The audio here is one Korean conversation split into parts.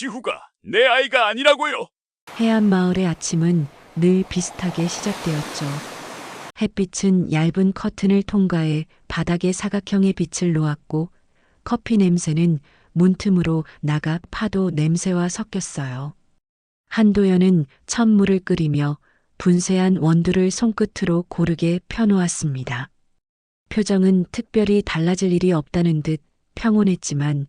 지후가 내 아이가 아니라고요. 해안 마을의 아침은 늘 비슷하게 시작되었죠. 햇빛은 얇은 커튼을 통과해 바닥에 사각형의 빛을 놓았고 커피 냄새는 문틈으로 나가 파도 냄새와 섞였어요. 한도연은 찬물을 끓이며 분쇄한 원두를 손끝으로 고르게 펴놓았습니다. 표정은 특별히 달라질 일이 없다는 듯 평온했지만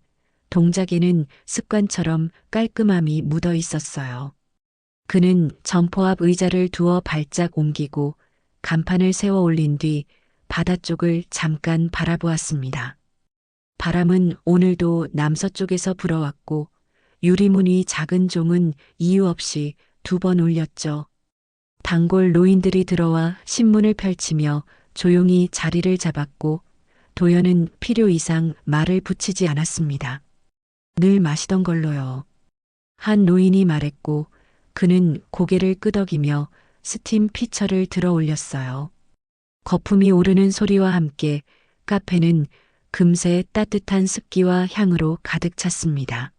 동작에는 습관처럼 깔끔함이 묻어 있었어요. 그는 점포 앞 의자를 두어 발짝 옮기고 간판을 세워 올린 뒤 바다 쪽을 잠깐 바라보았습니다. 바람은 오늘도 남서쪽에서 불어왔고 유리문이 작은 종은 이유 없이 2번 울렸죠. 단골 노인들이 들어와 신문을 펼치며 조용히 자리를 잡았고 도연은 필요 이상 말을 붙이지 않았습니다. 늘 마시던 걸로요. 한 노인이 말했고 그는 고개를 끄덕이며 스팀 피처를 들어 올렸어요. 거품이 오르는 소리와 함께 카페는 금세 따뜻한 습기와 향으로 가득 찼습니다.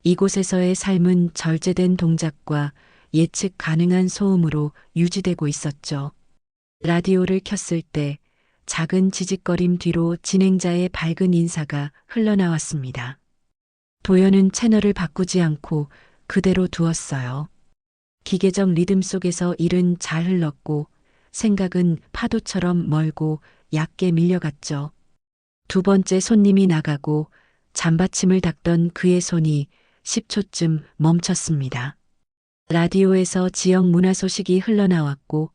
이곳에서의 삶은 절제된 동작과 예측 가능한 소음으로 유지되고 있었죠. 라디오를 켰을 때 작은 지직거림 뒤로 진행자의 밝은 인사가 흘러나왔습니다. 도연은 채널을 바꾸지 않고 그대로 두었어요. 기계적 리듬 속에서 일은 잘 흘렀고 생각은 파도처럼 멀고 얕게 밀려갔죠. 2번째 손님이 나가고 잠받침을 닦던 그의 손이 10초쯤 멈췄습니다. 라디오에서 지역 문화 소식이 흘러나왔고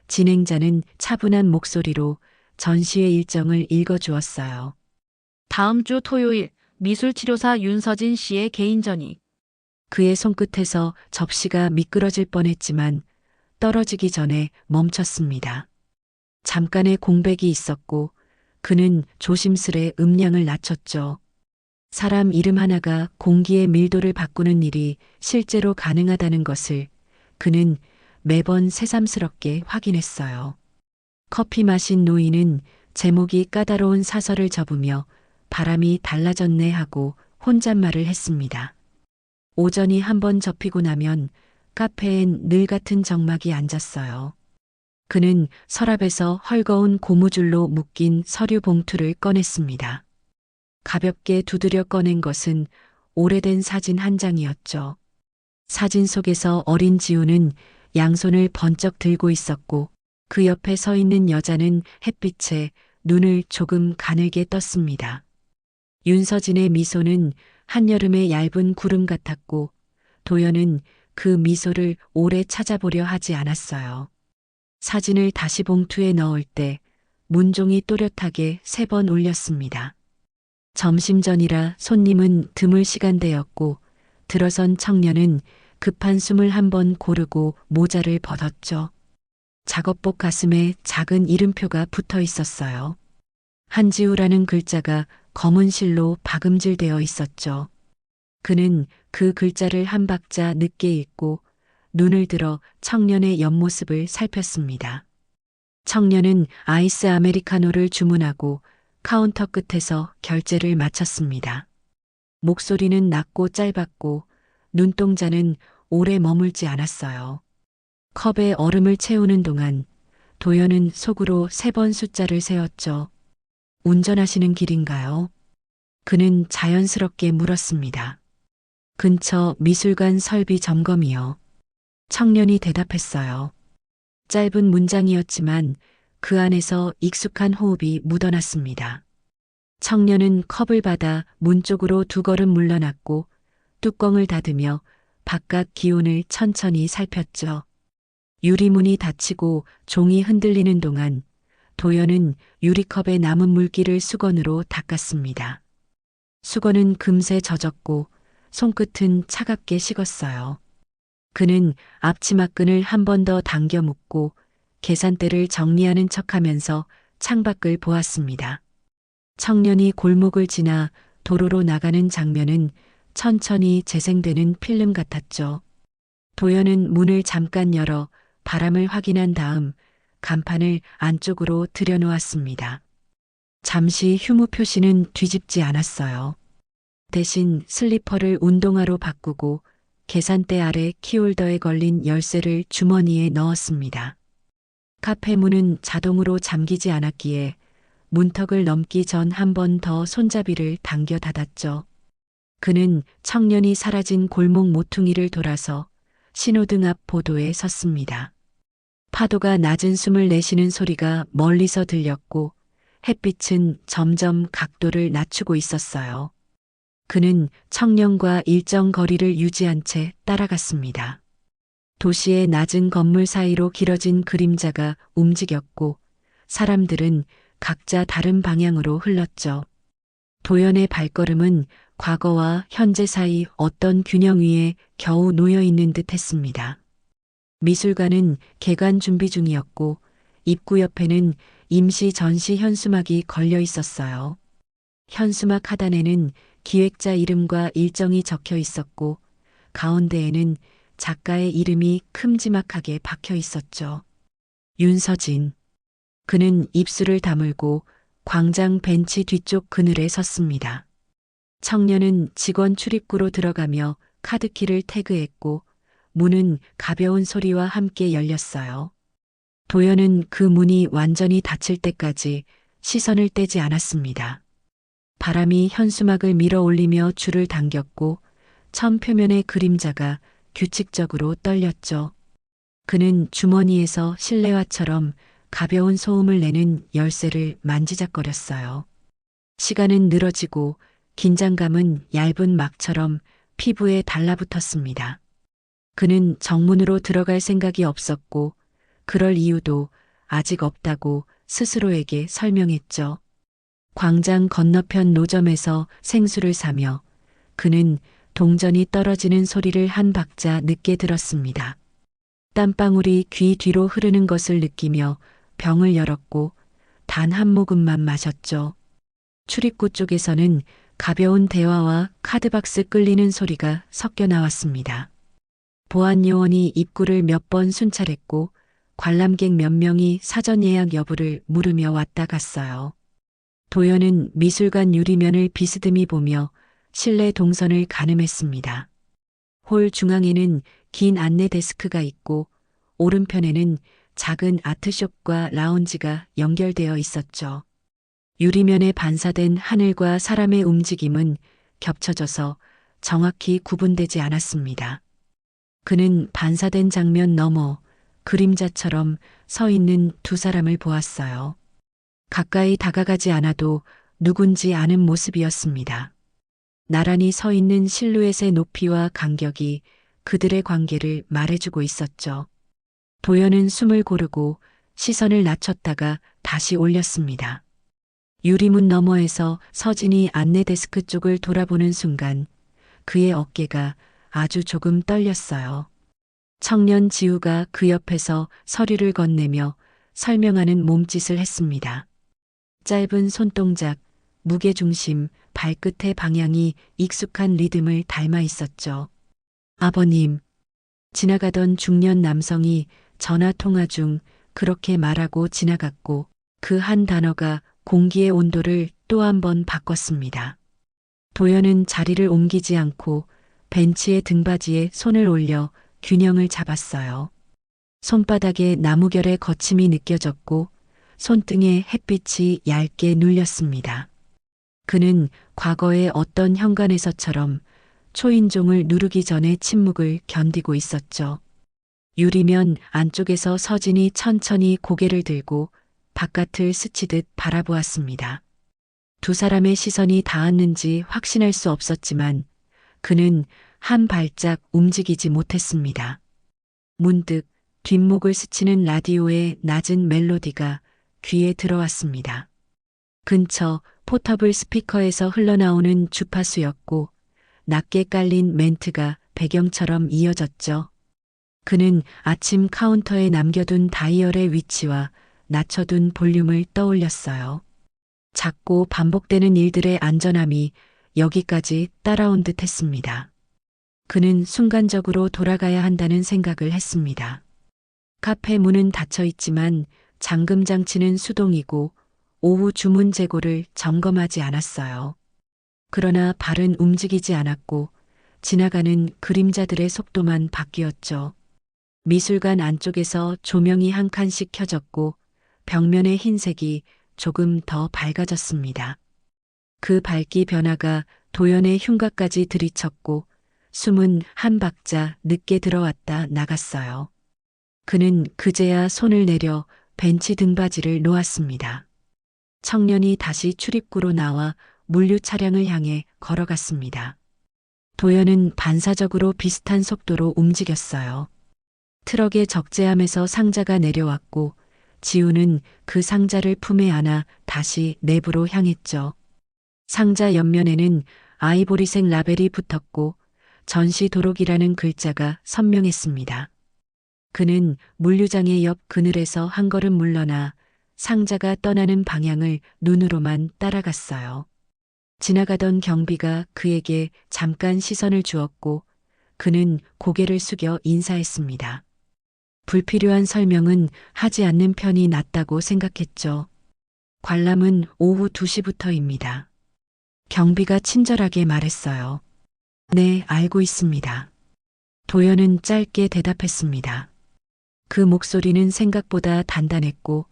진행자는 차분한 목소리로 전시회 일정을 읽어주었어요. 다음 주 토요일 미술치료사 윤서진 씨의 개인전이. 그의 손끝에서 접시가 미끄러질 뻔했지만 떨어지기 전에 멈췄습니다. 잠깐의 공백이 있었고 그는 조심스레 음량을 낮췄죠. 사람 이름 하나가 공기의 밀도를 바꾸는 일이 실제로 가능하다는 것을 그는 매번 새삼스럽게 확인했어요. 커피 마신 노인은 제목이 까다로운 사설을 접으며 바람이 달라졌네 하고 혼잣말을 했습니다. 오전이 한번 접히고 나면 카페엔 늘 같은 정막이 앉았어요. 그는 서랍에서 헐거운 고무줄로 묶인 서류 봉투를 꺼냈습니다. 가볍게 두드려 꺼낸 것은 오래된 사진 한 장이었죠. 사진 속에서 어린 지우는 양손을 번쩍 들고 있었고 그 옆에 서 있는 여자는 햇빛에 눈을 조금 가늘게 떴습니다. 윤서진의 미소는 한여름의 얇은 구름 같았고 도연은 그 미소를 오래 찾아보려 하지 않았어요. 사진을 다시 봉투에 넣을 때 문종이 또렷하게 3번 울렸습니다. 점심 전이라 손님은 드물 시간대였고 들어선 청년은 급한 숨을 한번 고르고 모자를 벗었죠. 작업복 가슴에 작은 이름표가 붙어 있었어요. 한지우라는 글자가 검은 실로 박음질되어 있었죠. 그는 그 글자를 한 박자 늦게 읽고 눈을 들어 청년의 옆모습을 살폈습니다. 청년은 아이스 아메리카노를 주문하고 카운터 끝에서 결제를 마쳤습니다. 목소리는 낮고 짧았고 눈동자는 오래 머물지 않았어요. 컵에 얼음을 채우는 동안 도연은 속으로 3번 숫자를 세었죠. 운전하시는 길인가요? 그는 자연스럽게 물었습니다. 근처 미술관 설비 점검이요. 청년이 대답했어요. 짧은 문장이었지만 그 안에서 익숙한 호흡이 묻어났습니다. 청년은 컵을 받아 문 쪽으로 2걸음 물러났고 뚜껑을 닫으며 바깥 기온을 천천히 살폈죠. 유리문이 닫히고 종이 흔들리는 동안 도연은 유리컵에 남은 물기를 수건으로 닦았습니다. 수건은 금세 젖었고 손끝은 차갑게 식었어요. 그는 앞치마끈을 한 번 더 당겨 묶고 계산대를 정리하는 척하면서 창밖을 보았습니다. 청년이 골목을 지나 도로로 나가는 장면은 천천히 재생되는 필름 같았죠. 도연은 문을 잠깐 열어 바람을 확인한 다음 간판을 안쪽으로 들여놓았습니다. 잠시 휴무 표시는 뒤집지 않았어요. 대신 슬리퍼를 운동화로 바꾸고 계산대 아래 키홀더에 걸린 열쇠를 주머니에 넣었습니다. 카페 문은 자동으로 잠기지 않았기에 문턱을 넘기 전 한 번 더 손잡이를 당겨 닫았죠. 그는 청년이 사라진 골목 모퉁이를 돌아서 신호등 앞 보도에 섰습니다. 파도가 낮은 숨을 내쉬는 소리가 멀리서 들렸고 햇빛은 점점 각도를 낮추고 있었어요. 그는 청년과 일정 거리를 유지한 채 따라갔습니다. 도시의 낮은 건물 사이로 길어진 그림자가 움직였고 사람들은 각자 다른 방향으로 흘렀죠. 도연의 발걸음은 과거와 현재 사이 어떤 균형 위에 겨우 놓여 있는 듯 했습니다. 미술관은 개관 준비 중이었고 입구 옆에는 임시 전시 현수막이 걸려 있었어요. 현수막 하단에는 기획자 이름과 일정이 적혀 있었고 가운데에는 작가의 이름이 큼지막하게 박혀 있었죠. 윤서진. 그는 입술을 다물고 광장 벤치 뒤쪽 그늘에 섰습니다. 청년은 직원 출입구로 들어가며 카드키를 태그했고 문은 가벼운 소리와 함께 열렸어요. 도연은 그 문이 완전히 닫힐 때까지 시선을 떼지 않았습니다. 바람이 현수막을 밀어 올리며 줄을 당겼고 천 표면의 그림자가 규칙적으로 떨렸죠. 그는 주머니에서 실내화처럼 가벼운 소음을 내는 열쇠를 만지작거렸어요. 시간은 늘어지고 긴장감은 얇은 막처럼 피부에 달라붙었습니다. 그는 정문으로 들어갈 생각이 없었고 그럴 이유도 아직 없다고 스스로에게 설명했죠. 광장 건너편 노점에서 생수를 사며 그는 동전이 떨어지는 소리를 한 박자 늦게 들었습니다. 땀방울이 귀 뒤로 흐르는 것을 느끼며 병을 열었고 단 한 모금만 마셨죠. 출입구 쪽에서는 가벼운 대화와 카드박스 끌리는 소리가 섞여 나왔습니다. 보안 요원이 입구를 몇 번 순찰했고 관람객 몇 명이 사전 예약 여부를 물으며 왔다 갔어요. 도연은 미술관 유리면을 비스듬히 보며 실내 동선을 가늠했습니다. 홀 중앙에는 긴 안내 데스크가 있고 오른편에는 작은 아트숍과 라운지가 연결되어 있었죠. 유리면에 반사된 하늘과 사람의 움직임은 겹쳐져서 정확히 구분되지 않았습니다. 그는 반사된 장면 너머 그림자처럼 서 있는 두 사람을 보았어요. 가까이 다가가지 않아도 누군지 아는 모습이었습니다. 나란히 서 있는 실루엣의 높이와 간격이 그들의 관계를 말해주고 있었죠. 도연은 숨을 고르고 시선을 낮췄다가 다시 올렸습니다. 유리문 너머에서 서진이 안내 데스크 쪽을 돌아보는 순간 그의 어깨가 아주 조금 떨렸어요. 청년 지우가 그 옆에서 서류를 건네며 설명하는 몸짓을 했습니다. 짧은 손동작, 무게중심, 발끝의 방향이 익숙한 리듬을 닮아 있었죠. 아버님. 지나가던 중년 남성이 전화 통화 중 그렇게 말하고 지나갔고 그 한 단어가 공기의 온도를 또 한 번 바꿨습니다. 도연은 자리를 옮기지 않고 벤치의 등받이에 손을 올려 균형을 잡았어요. 손바닥에 나무결의 거침이 느껴졌고 손등에 햇빛이 얇게 눌렸습니다. 그는 과거의 어떤 현관에서처럼 초인종을 누르기 전에 침묵을 견디고 있었죠. 유리면 안쪽에서 서진이 천천히 고개를 들고 바깥을 스치듯 바라보았습니다. 두 사람의 시선이 닿았는지 확신할 수 없었지만 그는 한 발짝 움직이지 못했습니다. 문득 뒷목을 스치는 라디오의 낮은 멜로디가 귀에 들어왔습니다. 근처 포터블 스피커에서 흘러나오는 주파수였고 낮게 깔린 멘트가 배경처럼 이어졌죠. 그는 아침 카운터에 남겨둔 다이얼의 위치와 낮춰둔 볼륨을 떠올렸어요. 작고 반복되는 일들의 안전함이 여기까지 따라온 듯 했습니다. 그는 순간적으로 돌아가야 한다는 생각을 했습니다. 카페 문은 닫혀 있지만 잠금 장치는 수동이고 오후 주문 재고를 점검하지 않았어요. 그러나 발은 움직이지 않았고 지나가는 그림자들의 속도만 바뀌었죠. 미술관 안쪽에서 조명이 한 칸씩 켜졌고 벽면의 흰색이 조금 더 밝아졌습니다. 그 밝기 변화가 도연의 흉곽까지 들이쳤고 숨은 한 박자 늦게 들어왔다 나갔어요. 그는 그제야 손을 내려 벤치 등받이를 놓았습니다. 청년이 다시 출입구로 나와 물류 차량을 향해 걸어갔습니다. 도연은 반사적으로 비슷한 속도로 움직였어요. 트럭의 적재함에서 상자가 내려왔고 지우는 그 상자를 품에 안아 다시 내부로 향했죠. 상자 옆면에는 아이보리색 라벨이 붙었고 전시 도록이라는 글자가 선명했습니다. 그는 물류장의 옆 그늘에서 한 걸음 물러나 상자가 떠나는 방향을 눈으로만 따라갔어요. 지나가던 경비가 그에게 잠깐 시선을 주었고 그는 고개를 숙여 인사했습니다. 불필요한 설명은 하지 않는 편이 낫다고 생각했죠. 관람은 오후 2시부터입니다. 경비가 친절하게 말했어요. 네, 알고 있습니다. 도연은 짧게 대답했습니다. 그 목소리는 생각보다 단단했고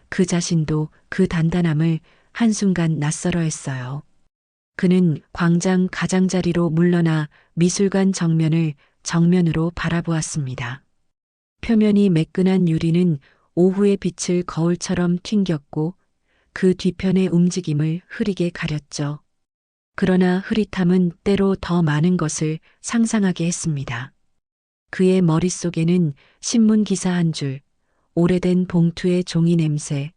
그 자신도 그 단단함을 한순간 낯설어 했어요. 그는 광장 가장자리로 물러나 미술관 정면으로 바라보았습니다. 표면이 매끈한 유리는 오후의 빛을 거울처럼 튕겼고 그 뒤편의 움직임을 흐리게 가렸죠. 그러나 흐릿함은 때로 더 많은 것을 상상하게 했습니다. 그의 머릿속에는 신문 기사 한 줄, 오래된 봉투의 종이 냄새,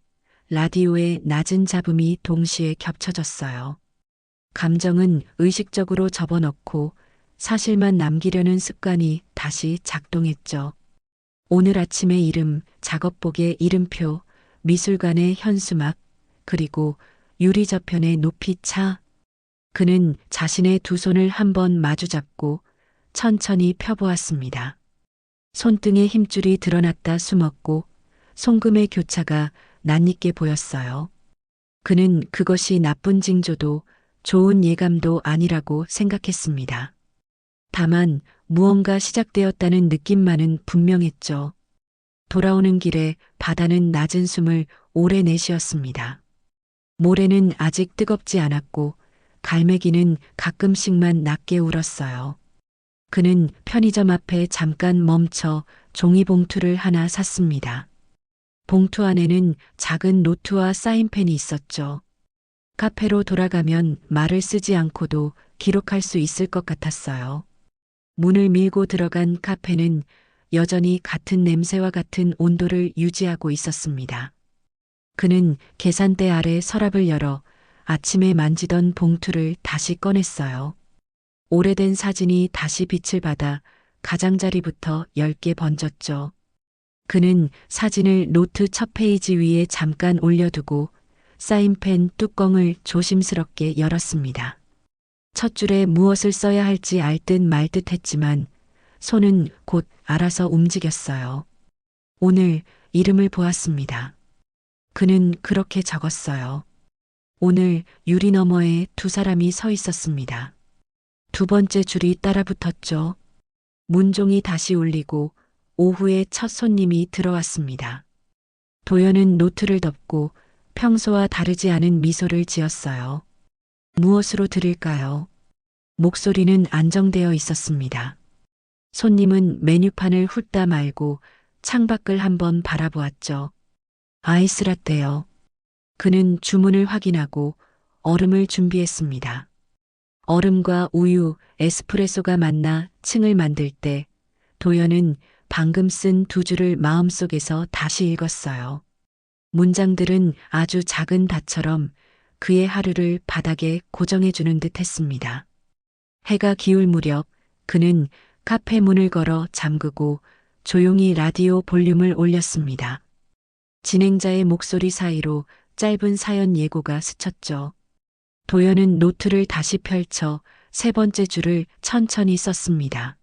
라디오의 낮은 잡음이 동시에 겹쳐졌어요. 감정은 의식적으로 접어넣고 사실만 남기려는 습관이 다시 작동했죠. 오늘 아침의 이름, 작업복의 이름표, 미술관의 현수막, 그리고 유리 저편의 높이차. 그는 자신의 두 손을 한번 마주잡고 천천히 펴보았습니다. 손등의 힘줄이 드러났다 숨었고 송금의 교차가 낯익게 보였어요. 그는 그것이 나쁜 징조도 좋은 예감도 아니라고 생각했습니다. 다만 무언가 시작되었다는 느낌만은 분명했죠. 돌아오는 길에 바다는 낮은 숨을 오래 내쉬었습니다. 모래는 아직 뜨겁지 않았고 갈매기는 가끔씩만 낮게 울었어요. 그는 편의점 앞에 잠깐 멈춰 종이봉투를 하나 샀습니다. 봉투 안에는 작은 노트와 사인펜이 있었죠. 카페로 돌아가면 말을 쓰지 않고도 기록할 수 있을 것 같았어요. 문을 밀고 들어간 카페는 여전히 같은 냄새와 같은 온도를 유지하고 있었습니다. 그는 계산대 아래 서랍을 열어 아침에 만지던 봉투를 다시 꺼냈어요. 오래된 사진이 다시 빛을 받아 가장자리부터 10개 번졌죠. 그는 사진을 노트 첫 페이지 위에 잠깐 올려두고 사인펜 뚜껑을 조심스럽게 열었습니다. 첫 줄에 무엇을 써야 할지 알 듯 말 듯 했지만 손은 곧 알아서 움직였어요. 오늘 이름을 보았습니다. 그는 그렇게 적었어요. 오늘 유리 너머에 두 사람이 서 있었습니다. 두 번째 줄이 따라붙었죠. 문종이 다시 울리고 오후에 첫 손님이 들어왔습니다. 도연은 노트를 덮고 평소와 다르지 않은 미소를 지었어요. 무엇으로 드릴까요? 목소리는 안정되어 있었습니다. 손님은 메뉴판을 훑다 말고 창밖을 한번 바라보았죠. 아이스라떼요. 그는 주문을 확인하고 얼음을 준비했습니다. 얼음과 우유, 에스프레소가 만나 층을 만들 때 도연은 방금 쓴 두 줄을 마음속에서 다시 읽었어요. 문장들은 아주 작은 닷처럼 그의 하루를 바닥에 고정해주는 듯 했습니다. 해가 기울 무렵 그는 카페 문을 걸어 잠그고 조용히 라디오 볼륨을 올렸습니다. 진행자의 목소리 사이로 짧은 사연 예고가 스쳤죠. 도연은 노트를 다시 펼쳐 세 번째 줄을 천천히 썼습니다.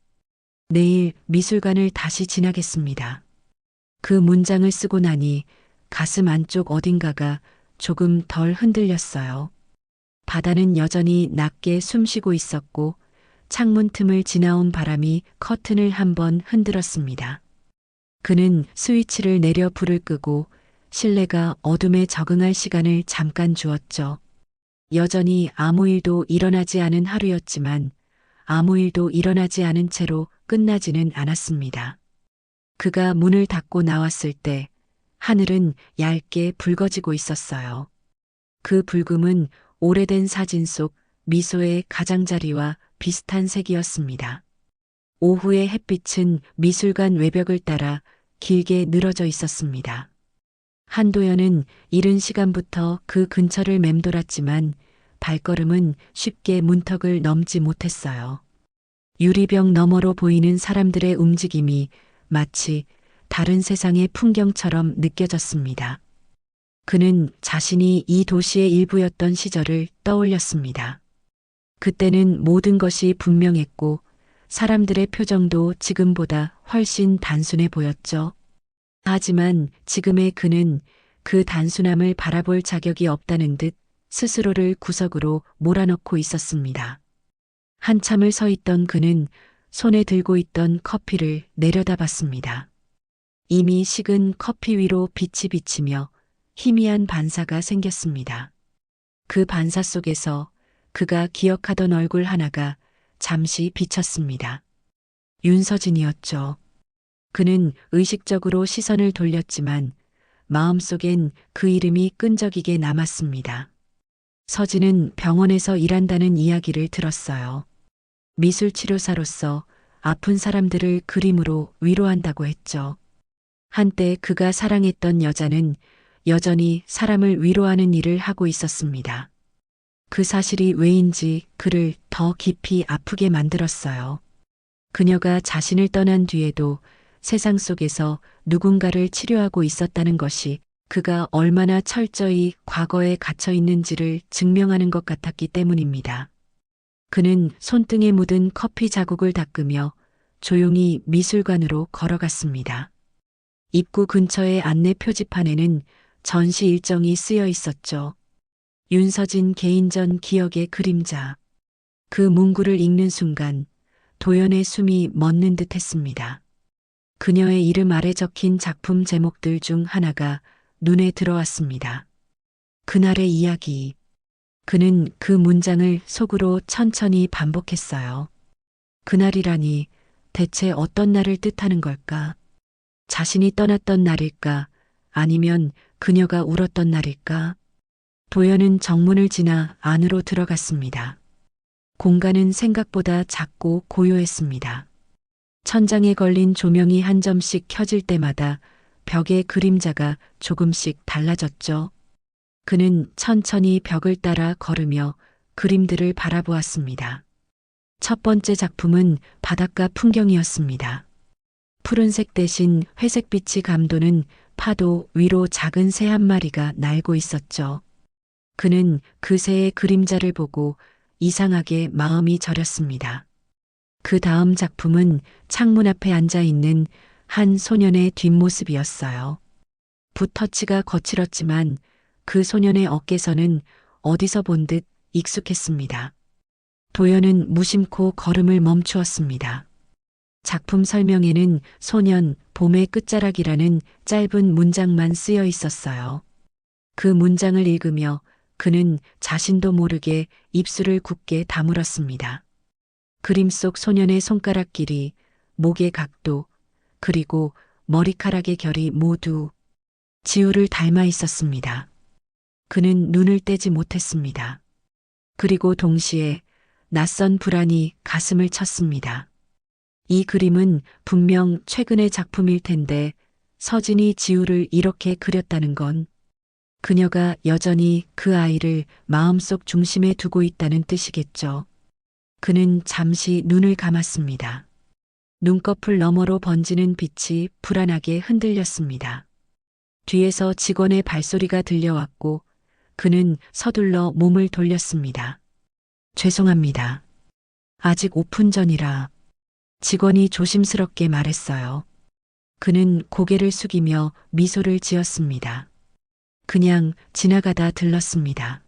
내일 미술관을 다시 지나겠습니다. 그 문장을 쓰고 나니 가슴 안쪽 어딘가가 조금 덜 흔들렸어요. 바다는 여전히 낮게 숨쉬고 있었고 창문 틈을 지나온 바람이 커튼을 한번 흔들었습니다. 그는 스위치를 내려 불을 끄고 실내가 어둠에 적응할 시간을 잠깐 주었죠. 여전히 아무 일도 일어나지 않은 하루였지만 아무 일도 일어나지 않은 채로 끝나지는 않았습니다. 그가 문을 닫고 나왔을 때 하늘은 얇게 붉어지고 있었어요. 그 붉음은 오래된 사진 속 미소의 가장자리와 비슷한 색이었습니다. 오후의 햇빛은 미술관 외벽을 따라 길게 늘어져 있었습니다. 한도연은 이른 시간부터 그 근처를 맴돌았지만 발걸음은 쉽게 문턱을 넘지 못했어요. 유리병 너머로 보이는 사람들의 움직임이 마치 다른 세상의 풍경처럼 느껴졌습니다. 그는 자신이 이 도시의 일부였던 시절을 떠올렸습니다. 그때는 모든 것이 분명했고 사람들의 표정도 지금보다 훨씬 단순해 보였죠. 하지만 지금의 그는 그 단순함을 바라볼 자격이 없다는 듯 스스로를 구석으로 몰아넣고 있었습니다. 한참을 서 있던 그는 손에 들고 있던 커피를 내려다봤습니다. 이미 식은 커피 위로 빛이 비치며 희미한 반사가 생겼습니다. 그 반사 속에서 그가 기억하던 얼굴 하나가 잠시 비쳤습니다. 윤서진이었죠. 그는 의식적으로 시선을 돌렸지만 마음속엔 그 이름이 끈적이게 남았습니다. 서진은 병원에서 일한다는 이야기를 들었어요. 미술치료사로서 아픈 사람들을 그림으로 위로한다고 했죠. 한때 그가 사랑했던 여자는 여전히 사람을 위로하는 일을 하고 있었습니다. 그 사실이 왜인지 그를 더 깊이 아프게 만들었어요. 그녀가 자신을 떠난 뒤에도 세상 속에서 누군가를 치료하고 있었다는 것이 그가 얼마나 철저히 과거에 갇혀 있는지를 증명하는 것 같았기 때문입니다. 그는 손등에 묻은 커피 자국을 닦으며 조용히 미술관으로 걸어갔습니다. 입구 근처의 안내 표지판에는 전시 일정이 쓰여 있었죠. 윤서진 개인전 기억의 그림자. 그 문구를 읽는 순간 도연의 숨이 멎는 듯 했습니다. 그녀의 이름 아래 적힌 작품 제목들 중 하나가 눈에 들어왔습니다. 그날의 이야기. 그는 그 문장을 속으로 천천히 반복했어요. 그날이라니 대체 어떤 날을 뜻하는 걸까? 자신이 떠났던 날일까? 아니면 그녀가 울었던 날일까? 도연은 정문을 지나 안으로 들어갔습니다. 공간은 생각보다 작고 고요했습니다. 천장에 걸린 조명이 한 점씩 켜질 때마다 벽의 그림자가 조금씩 달라졌죠. 그는 천천히 벽을 따라 걸으며 그림들을 바라보았습니다. 첫 번째 작품은 바닷가 풍경이었습니다. 푸른색 대신 회색빛이 감도는 파도 위로 작은 새 한 마리가 날고 있었죠. 그는 그 새의 그림자를 보고 이상하게 마음이 저렸습니다. 그 다음 작품은 창문 앞에 앉아 있는 한 소년의 뒷모습이었어요. 붓터치가 거칠었지만 그 소년의 어깨선은 어디서 본 듯 익숙했습니다. 도연은 무심코 걸음을 멈추었습니다. 작품 설명에는 소년, 봄의 끝자락이라는 짧은 문장만 쓰여 있었어요. 그 문장을 읽으며 그는 자신도 모르게 입술을 굳게 다물었습니다. 그림 속 소년의 손가락 길이, 목의 각도, 그리고 머리카락의 결이 모두 지우를 닮아 있었습니다. 그는 눈을 떼지 못했습니다. 그리고 동시에 낯선 불안이 가슴을 쳤습니다. 이 그림은 분명 최근의 작품일 텐데 서진이 지우를 이렇게 그렸다는 건 그녀가 여전히 그 아이를 마음속 중심에 두고 있다는 뜻이겠죠. 그는 잠시 눈을 감았습니다. 눈꺼풀 너머로 번지는 빛이 불안하게 흔들렸습니다. 뒤에서 직원의 발소리가 들려왔고 그는 서둘러 몸을 돌렸습니다. 죄송합니다. 아직 오픈 전이라 직원이 조심스럽게 말했어요. 그는 고개를 숙이며 미소를 지었습니다. 그냥 지나가다 들렀습니다.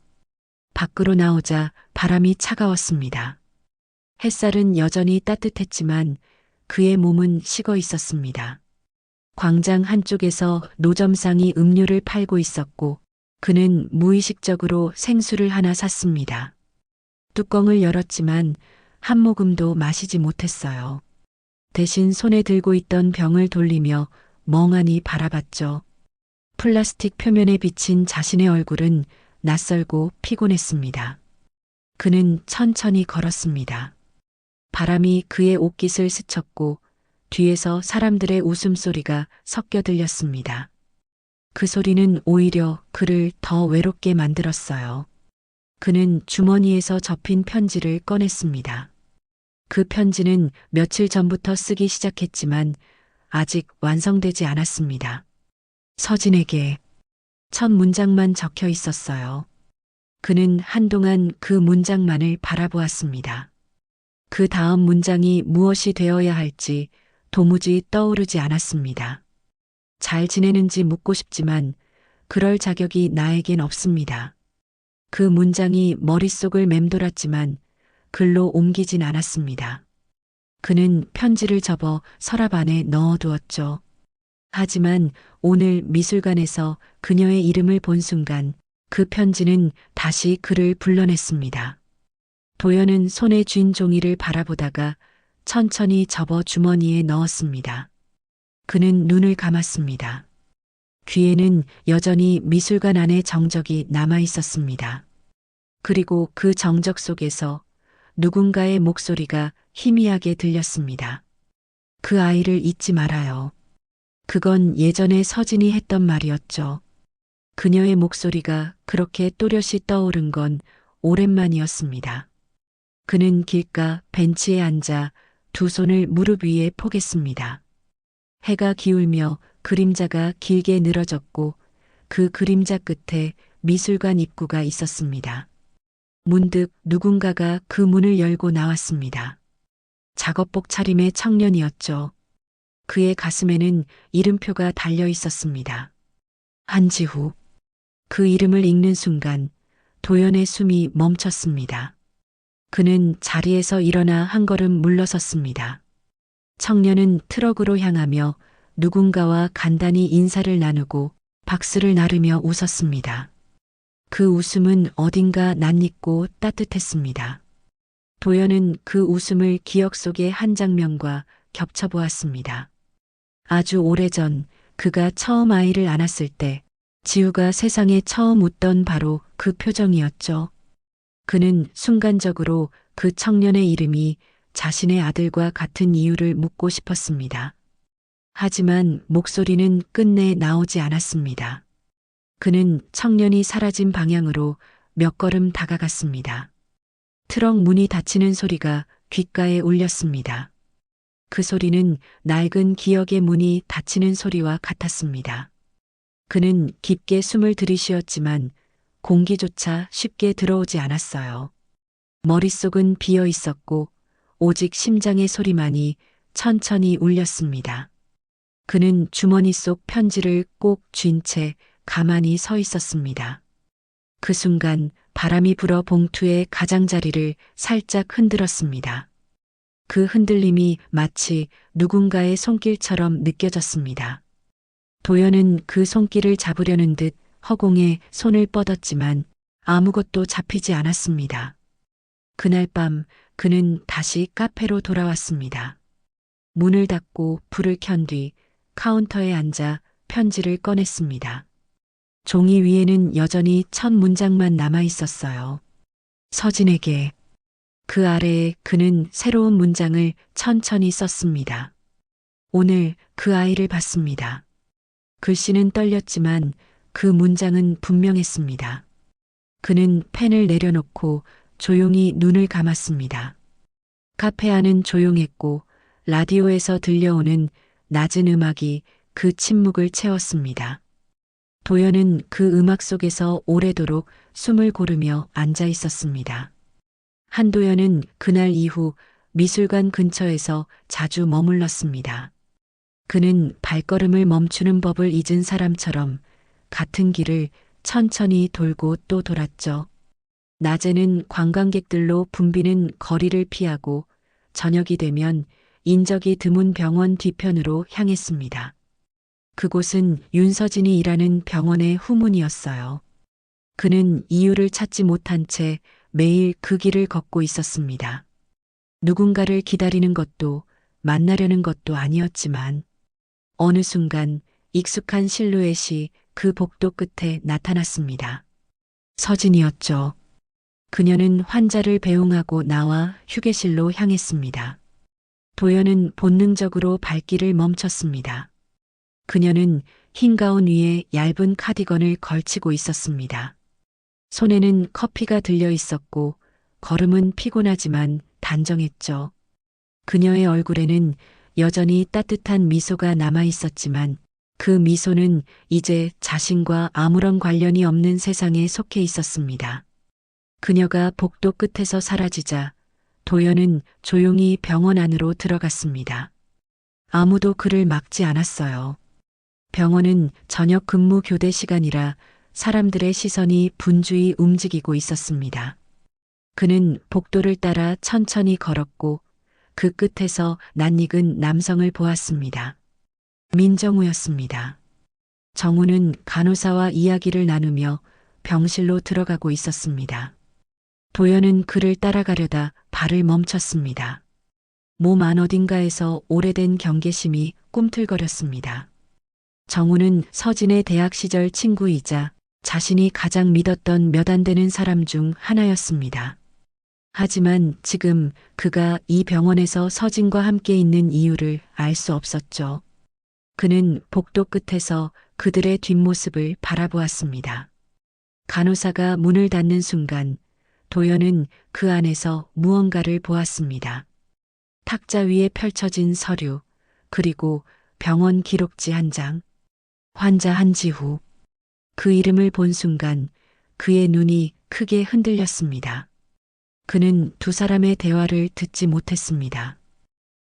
밖으로 나오자 바람이 차가웠습니다. 햇살은 여전히 따뜻했지만 그의 몸은 식어 있었습니다. 광장 한쪽에서 노점상이 음료를 팔고 있었고 그는 무의식적으로 생수를 하나 샀습니다. 뚜껑을 열었지만 한 모금도 마시지 못했어요. 대신 손에 들고 있던 병을 돌리며 멍하니 바라봤죠. 플라스틱 표면에 비친 자신의 얼굴은 낯설고 피곤했습니다. 그는 천천히 걸었습니다. 바람이 그의 옷깃을 스쳤고 뒤에서 사람들의 웃음소리가 섞여 들렸습니다. 그 소리는 오히려 그를 더 외롭게 만들었어요. 그는 주머니에서 접힌 편지를 꺼냈습니다. 그 편지는 며칠 전부터 쓰기 시작했지만 아직 완성되지 않았습니다. 서진에게 첫 문장만 적혀 있었어요. 그는 한동안 그 문장만을 바라보았습니다. 그 다음 문장이 무엇이 되어야 할지 도무지 떠오르지 않았습니다. 잘 지내는지 묻고 싶지만 그럴 자격이 나에겐 없습니다. 그 문장이 머릿속을 맴돌았지만 글로 옮기진 않았습니다. 그는 편지를 접어 서랍 안에 넣어두었죠. 하지만 오늘 미술관에서 그녀의 이름을 본 순간 그 편지는 다시 그를 불러냈습니다. 도연은 손에 쥔 종이를 바라보다가 천천히 접어 주머니에 넣었습니다. 그는 눈을 감았습니다. 귀에는 여전히 미술관 안의 정적이 남아 있었습니다. 그리고 그 정적 속에서 누군가의 목소리가 희미하게 들렸습니다. 그 아이를 잊지 말아요. 그건 예전에 서진이 했던 말이었죠. 그녀의 목소리가 그렇게 또렷이 떠오른 건 오랜만이었습니다. 그는 길가 벤치에 앉아 두 손을 무릎 위에 포겠습니다. 해가 기울며 그림자가 길게 늘어졌고 그 그림자 끝에 미술관 입구가 있었습니다. 문득 누군가가 그 문을 열고 나왔습니다. 작업복 차림의 청년이었죠. 그의 가슴에는 이름표가 달려 있었습니다. 한지후. 그 이름을 읽는 순간 도연의 숨이 멈췄습니다. 그는 자리에서 일어나 한 걸음 물러섰습니다. 청년은 트럭으로 향하며 누군가와 간단히 인사를 나누고 박수를 나르며 웃었습니다. 그 웃음은 어딘가 낯익고 따뜻했습니다. 도연은 그 웃음을 기억 속의 한 장면과 겹쳐보았습니다. 아주 오래전 그가 처음 아이를 안았을 때 지우가 세상에 처음 웃던 바로 그 표정이었죠. 그는 순간적으로 그 청년의 이름이 자신의 아들과 같은 이유를 묻고 싶었습니다. 하지만 목소리는 끝내 나오지 않았습니다. 그는 청년이 사라진 방향으로 몇 걸음 다가갔습니다. 트럭 문이 닫히는 소리가 귓가에 울렸습니다. 그 소리는 낡은 기억의 문이 닫히는 소리와 같았습니다. 그는 깊게 숨을 들이쉬었지만 공기조차 쉽게 들어오지 않았어요. 머릿속은 비어 있었고 오직 심장의 소리만이 천천히 울렸습니다. 그는 주머니 속 편지를 꼭 쥔 채 가만히 서 있었습니다. 그 순간 바람이 불어 봉투의 가장자리를 살짝 흔들었습니다. 그 흔들림이 마치 누군가의 손길처럼 느껴졌습니다. 도연은 그 손길을 잡으려는 듯 허공에 손을 뻗었지만 아무것도 잡히지 않았습니다. 그날 밤 그는 다시 카페로 돌아왔습니다. 문을 닫고 불을 켠 뒤 카운터에 앉아 편지를 꺼냈습니다. 종이 위에는 여전히 첫 문장만 남아 있었어요. 서진에게. 그 아래에 그는 새로운 문장을 천천히 썼습니다. 오늘 그 아이를 봤습니다. 글씨는 떨렸지만 그 문장은 분명했습니다. 그는 펜을 내려놓고 조용히 눈을 감았습니다. 카페 안은 조용했고 라디오에서 들려오는 낮은 음악이 그 침묵을 채웠습니다. 도연은 그 음악 속에서 오래도록 숨을 고르며 앉아 있었습니다. 한도연은 그날 이후 미술관 근처에서 자주 머물렀습니다. 그는 발걸음을 멈추는 법을 잊은 사람처럼 같은 길을 천천히 돌고 또 돌았죠. 낮에는 관광객들로 붐비는 거리를 피하고 저녁이 되면 인적이 드문 병원 뒤편으로 향했습니다. 그곳은 윤서진이 일하는 병원의 후문이었어요. 그는 이유를 찾지 못한 채 매일 그 길을 걷고 있었습니다. 누군가를 기다리는 것도 만나려는 것도 아니었지만 어느 순간 익숙한 실루엣이 그 복도 끝에 나타났습니다. 서진이었죠. 그녀는 환자를 배웅하고 나와 휴게실로 향했습니다. 도연은 본능적으로 발길을 멈췄습니다. 그녀는 흰 가운 위에 얇은 카디건을 걸치고 있었습니다. 손에는 커피가 들려 있었고 걸음은 피곤하지만 단정했죠. 그녀의 얼굴에는 여전히 따뜻한 미소가 남아 있었지만 그 미소는 이제 자신과 아무런 관련이 없는 세상에 속해 있었습니다. 그녀가 복도 끝에서 사라지자 도연은 조용히 병원 안으로 들어갔습니다. 아무도 그를 막지 않았어요. 병원은 저녁 근무 교대 시간이라 사람들의 시선이 분주히 움직이고 있었습니다. 그는 복도를 따라 천천히 걸었고 그 끝에서 낯익은 남성을 보았습니다. 민정우였습니다. 정우는 간호사와 이야기를 나누며 병실로 들어가고 있었습니다. 도연은 그를 따라가려다 발을 멈췄습니다. 몸 안 어딘가에서 오래된 경계심이 꿈틀거렸습니다. 정우는 서진의 대학 시절 친구이자 자신이 가장 믿었던 몇 안 되는 사람 중 하나였습니다. 하지만 지금 그가 이 병원에서 서진과 함께 있는 이유를 알 수 없었죠. 그는 복도 끝에서 그들의 뒷모습을 바라보았습니다. 간호사가 문을 닫는 순간 도연은 그 안에서 무언가를 보았습니다. 탁자 위에 펼쳐진 서류, 그리고 병원 기록지 한 장, 환자 한지후. 그 이름을 본 순간 그의 눈이 크게 흔들렸습니다. 그는 두 사람의 대화를 듣지 못했습니다.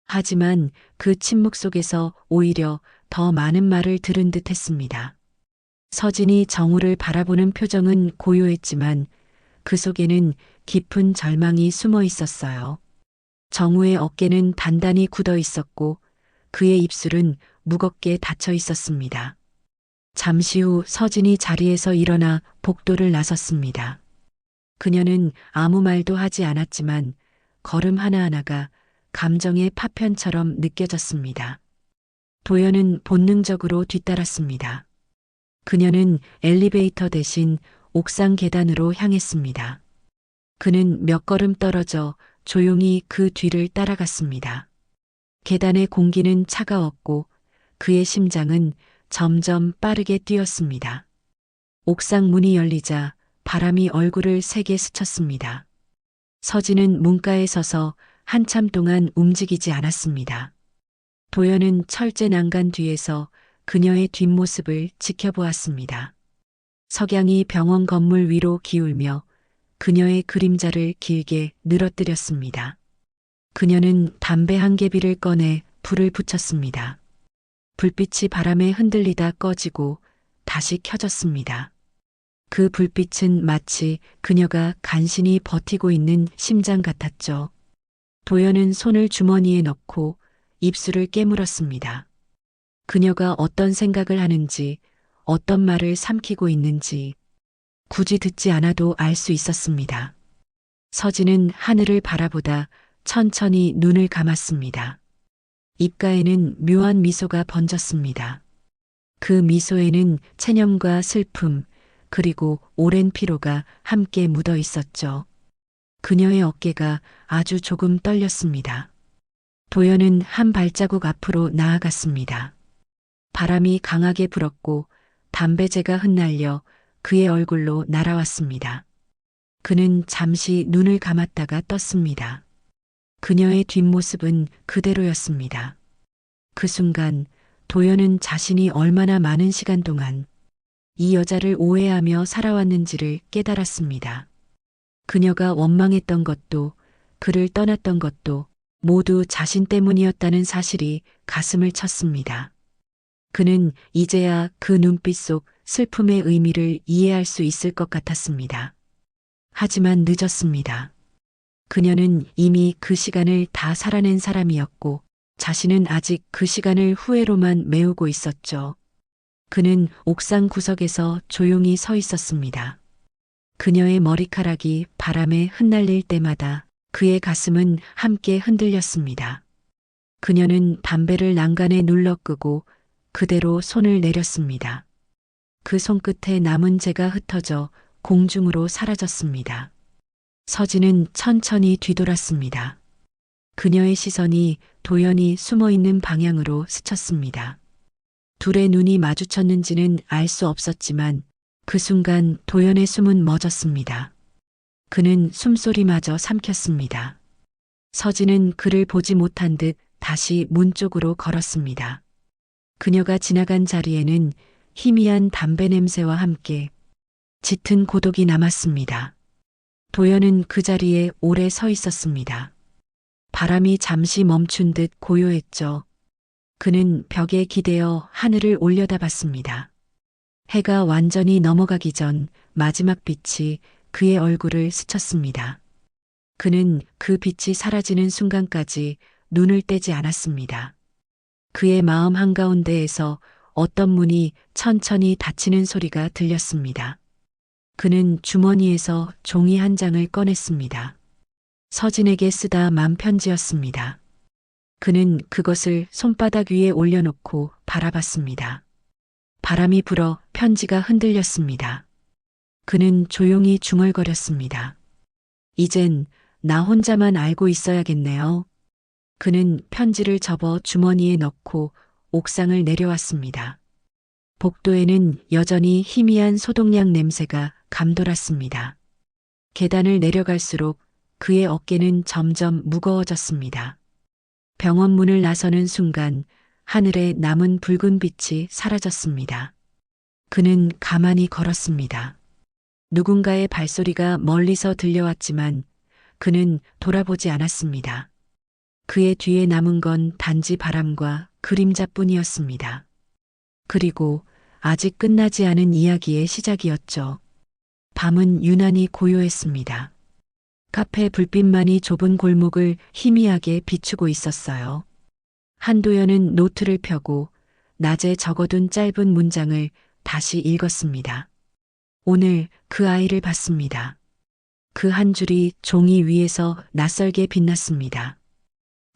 하지만 그 침묵 속에서 오히려 더 많은 말을 들은 듯 했습니다. 서진이 정우를 바라보는 표정은 고요했지만 그 속에는 깊은 절망이 숨어 있었어요. 정우의 어깨는 단단히 굳어 있었고 그의 입술은 무겁게 닫혀 있었습니다. 잠시 후 서진이 자리에서 일어나 복도를 나섰습니다. 그녀는 아무 말도 하지 않았지만 걸음 하나하나가 감정의 파편처럼 느껴졌습니다. 도연은 본능적으로 뒤따랐습니다. 그녀는 엘리베이터 대신 옥상 계단으로 향했습니다. 그는 몇 걸음 떨어져 조용히 그 뒤를 따라갔습니다. 계단의 공기는 차가웠고 그의 심장은 점점 빠르게 뛰었습니다. 옥상 문이 열리자 바람이 얼굴을 세게 스쳤습니다. 서진은 문가에 서서 한참 동안 움직이지 않았습니다. 도연은 철제 난간 뒤에서 그녀의 뒷모습을 지켜보았습니다. 석양이 병원 건물 위로 기울며 그녀의 그림자를 길게 늘어뜨렸습니다. 그녀는 담배 한 개비를 꺼내 불을 붙였습니다. 불빛이 바람에 흔들리다 꺼지고 다시 켜졌습니다. 그 불빛은 마치 그녀가 간신히 버티고 있는 심장 같았죠. 도연은 손을 주머니에 넣고 입술을 깨물었습니다. 그녀가 어떤 생각을 하는지, 어떤 말을 삼키고 있는지 굳이 듣지 않아도 알 수 있었습니다. 서진은 하늘을 바라보다 천천히 눈을 감았습니다. 입가에는 묘한 미소가 번졌습니다. 그 미소에는 체념과 슬픔, 그리고 오랜 피로가 함께 묻어 있었죠. 그녀의 어깨가 아주 조금 떨렸습니다. 도연은 한 발자국 앞으로 나아갔습니다. 바람이 강하게 불었고 담배재가 흩날려 그의 얼굴로 날아왔습니다. 그는 잠시 눈을 감았다가 떴습니다. 그녀의 뒷모습은 그대로였습니다. 그 순간 도연은 자신이 얼마나 많은 시간 동안 이 여자를 오해하며 살아왔는지를 깨달았습니다. 그녀가 원망했던 것도 그를 떠났던 것도 모두 자신 때문이었다는 사실이 가슴을 쳤습니다. 그는 이제야 그 눈빛 속 슬픔의 의미를 이해할 수 있을 것 같았습니다. 하지만 늦었습니다. 그녀는 이미 그 시간을 다 살아낸 사람이었고 자신은 아직 그 시간을 후회로만 메우고 있었죠. 그는 옥상 구석에서 조용히 서 있었습니다. 그녀의 머리카락이 바람에 흩날릴 때마다 그의 가슴은 함께 흔들렸습니다. 그녀는 담배를 난간에 눌러 끄고 그대로 손을 내렸습니다. 그 손끝에 남은 재가 흩어져 공중으로 사라졌습니다. 서진은 천천히 뒤돌았습니다. 그녀의 시선이 도연이 숨어 있는 방향으로 스쳤습니다. 둘의 눈이 마주쳤는지는 알 수 없었지만 그 순간 도연의 숨은 멎었습니다. 그는 숨소리마저 삼켰습니다. 서진은 그를 보지 못한 듯 다시 문 쪽으로 걸었습니다. 그녀가 지나간 자리에는 희미한 담배 냄새와 함께 짙은 고독이 남았습니다. 도연은 그 자리에 오래 서 있었습니다. 바람이 잠시 멈춘 듯 고요했죠. 그는 벽에 기대어 하늘을 올려다봤습니다. 해가 완전히 넘어가기 전 마지막 빛이 그의 얼굴을 스쳤습니다. 그는 그 빛이 사라지는 순간까지 눈을 떼지 않았습니다. 그의 마음 한가운데에서 어떤 문이 천천히 닫히는 소리가 들렸습니다. 그는 주머니에서 종이 한 장을 꺼냈습니다. 서진에게 쓰다 만 편지였습니다. 그는 그것을 손바닥 위에 올려놓고 바라봤습니다. 바람이 불어 편지가 흔들렸습니다. 그는 조용히 중얼거렸습니다. 이젠 나 혼자만 알고 있어야겠네요. 그는 편지를 접어 주머니에 넣고 옥상을 내려왔습니다. 복도에는 여전히 희미한 소독약 냄새가 감돌았습니다. 계단을 내려갈수록 그의 어깨는 점점 무거워졌습니다. 병원 문을 나서는 순간 하늘에 남은 붉은 빛이 사라졌습니다. 그는 가만히 걸었습니다. 누군가의 발소리가 멀리서 들려왔지만 그는 돌아보지 않았습니다. 그의 뒤에 남은 건 단지 바람과 그림자뿐이었습니다. 그리고 아직 끝나지 않은 이야기의 시작이었죠. 밤은 유난히 고요했습니다. 카페 불빛만이 좁은 골목을 희미하게 비추고 있었어요. 한도연은 노트를 펴고 낮에 적어둔 짧은 문장을 다시 읽었습니다. 오늘 그 아이를 봤습니다. 그 한 줄이 종이 위에서 낯설게 빛났습니다.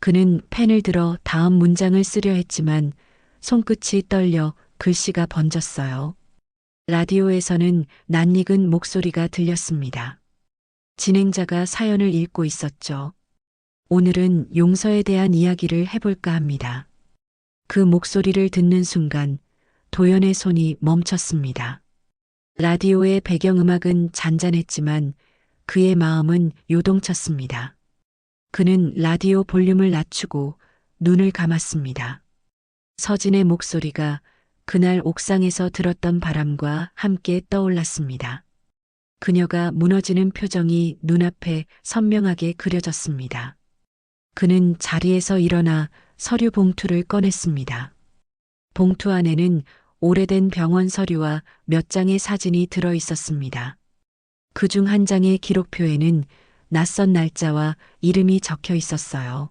그는 펜을 들어 다음 문장을 쓰려 했지만 손끝이 떨려 글씨가 번졌어요. 라디오에서는 낯익은 목소리가 들렸습니다. 진행자가 사연을 읽고 있었죠. 오늘은 용서에 대한 이야기를 해볼까 합니다. 그 목소리를 듣는 순간 도연의 손이 멈췄습니다. 라디오의 배경음악은 잔잔했지만 그의 마음은 요동쳤습니다. 그는 라디오 볼륨을 낮추고 눈을 감았습니다. 서진의 목소리가 그날 옥상에서 들었던 바람과 함께 떠올랐습니다. 그녀가 무너지는 표정이 눈앞에 선명하게 그려졌습니다. 그는 자리에서 일어나 서류 봉투를 꺼냈습니다. 봉투 안에는 오래된 병원 서류와 몇 장의 사진이 들어 있었습니다. 그중 한 장의 기록표에는 낯선 날짜와 이름이 적혀 있었어요.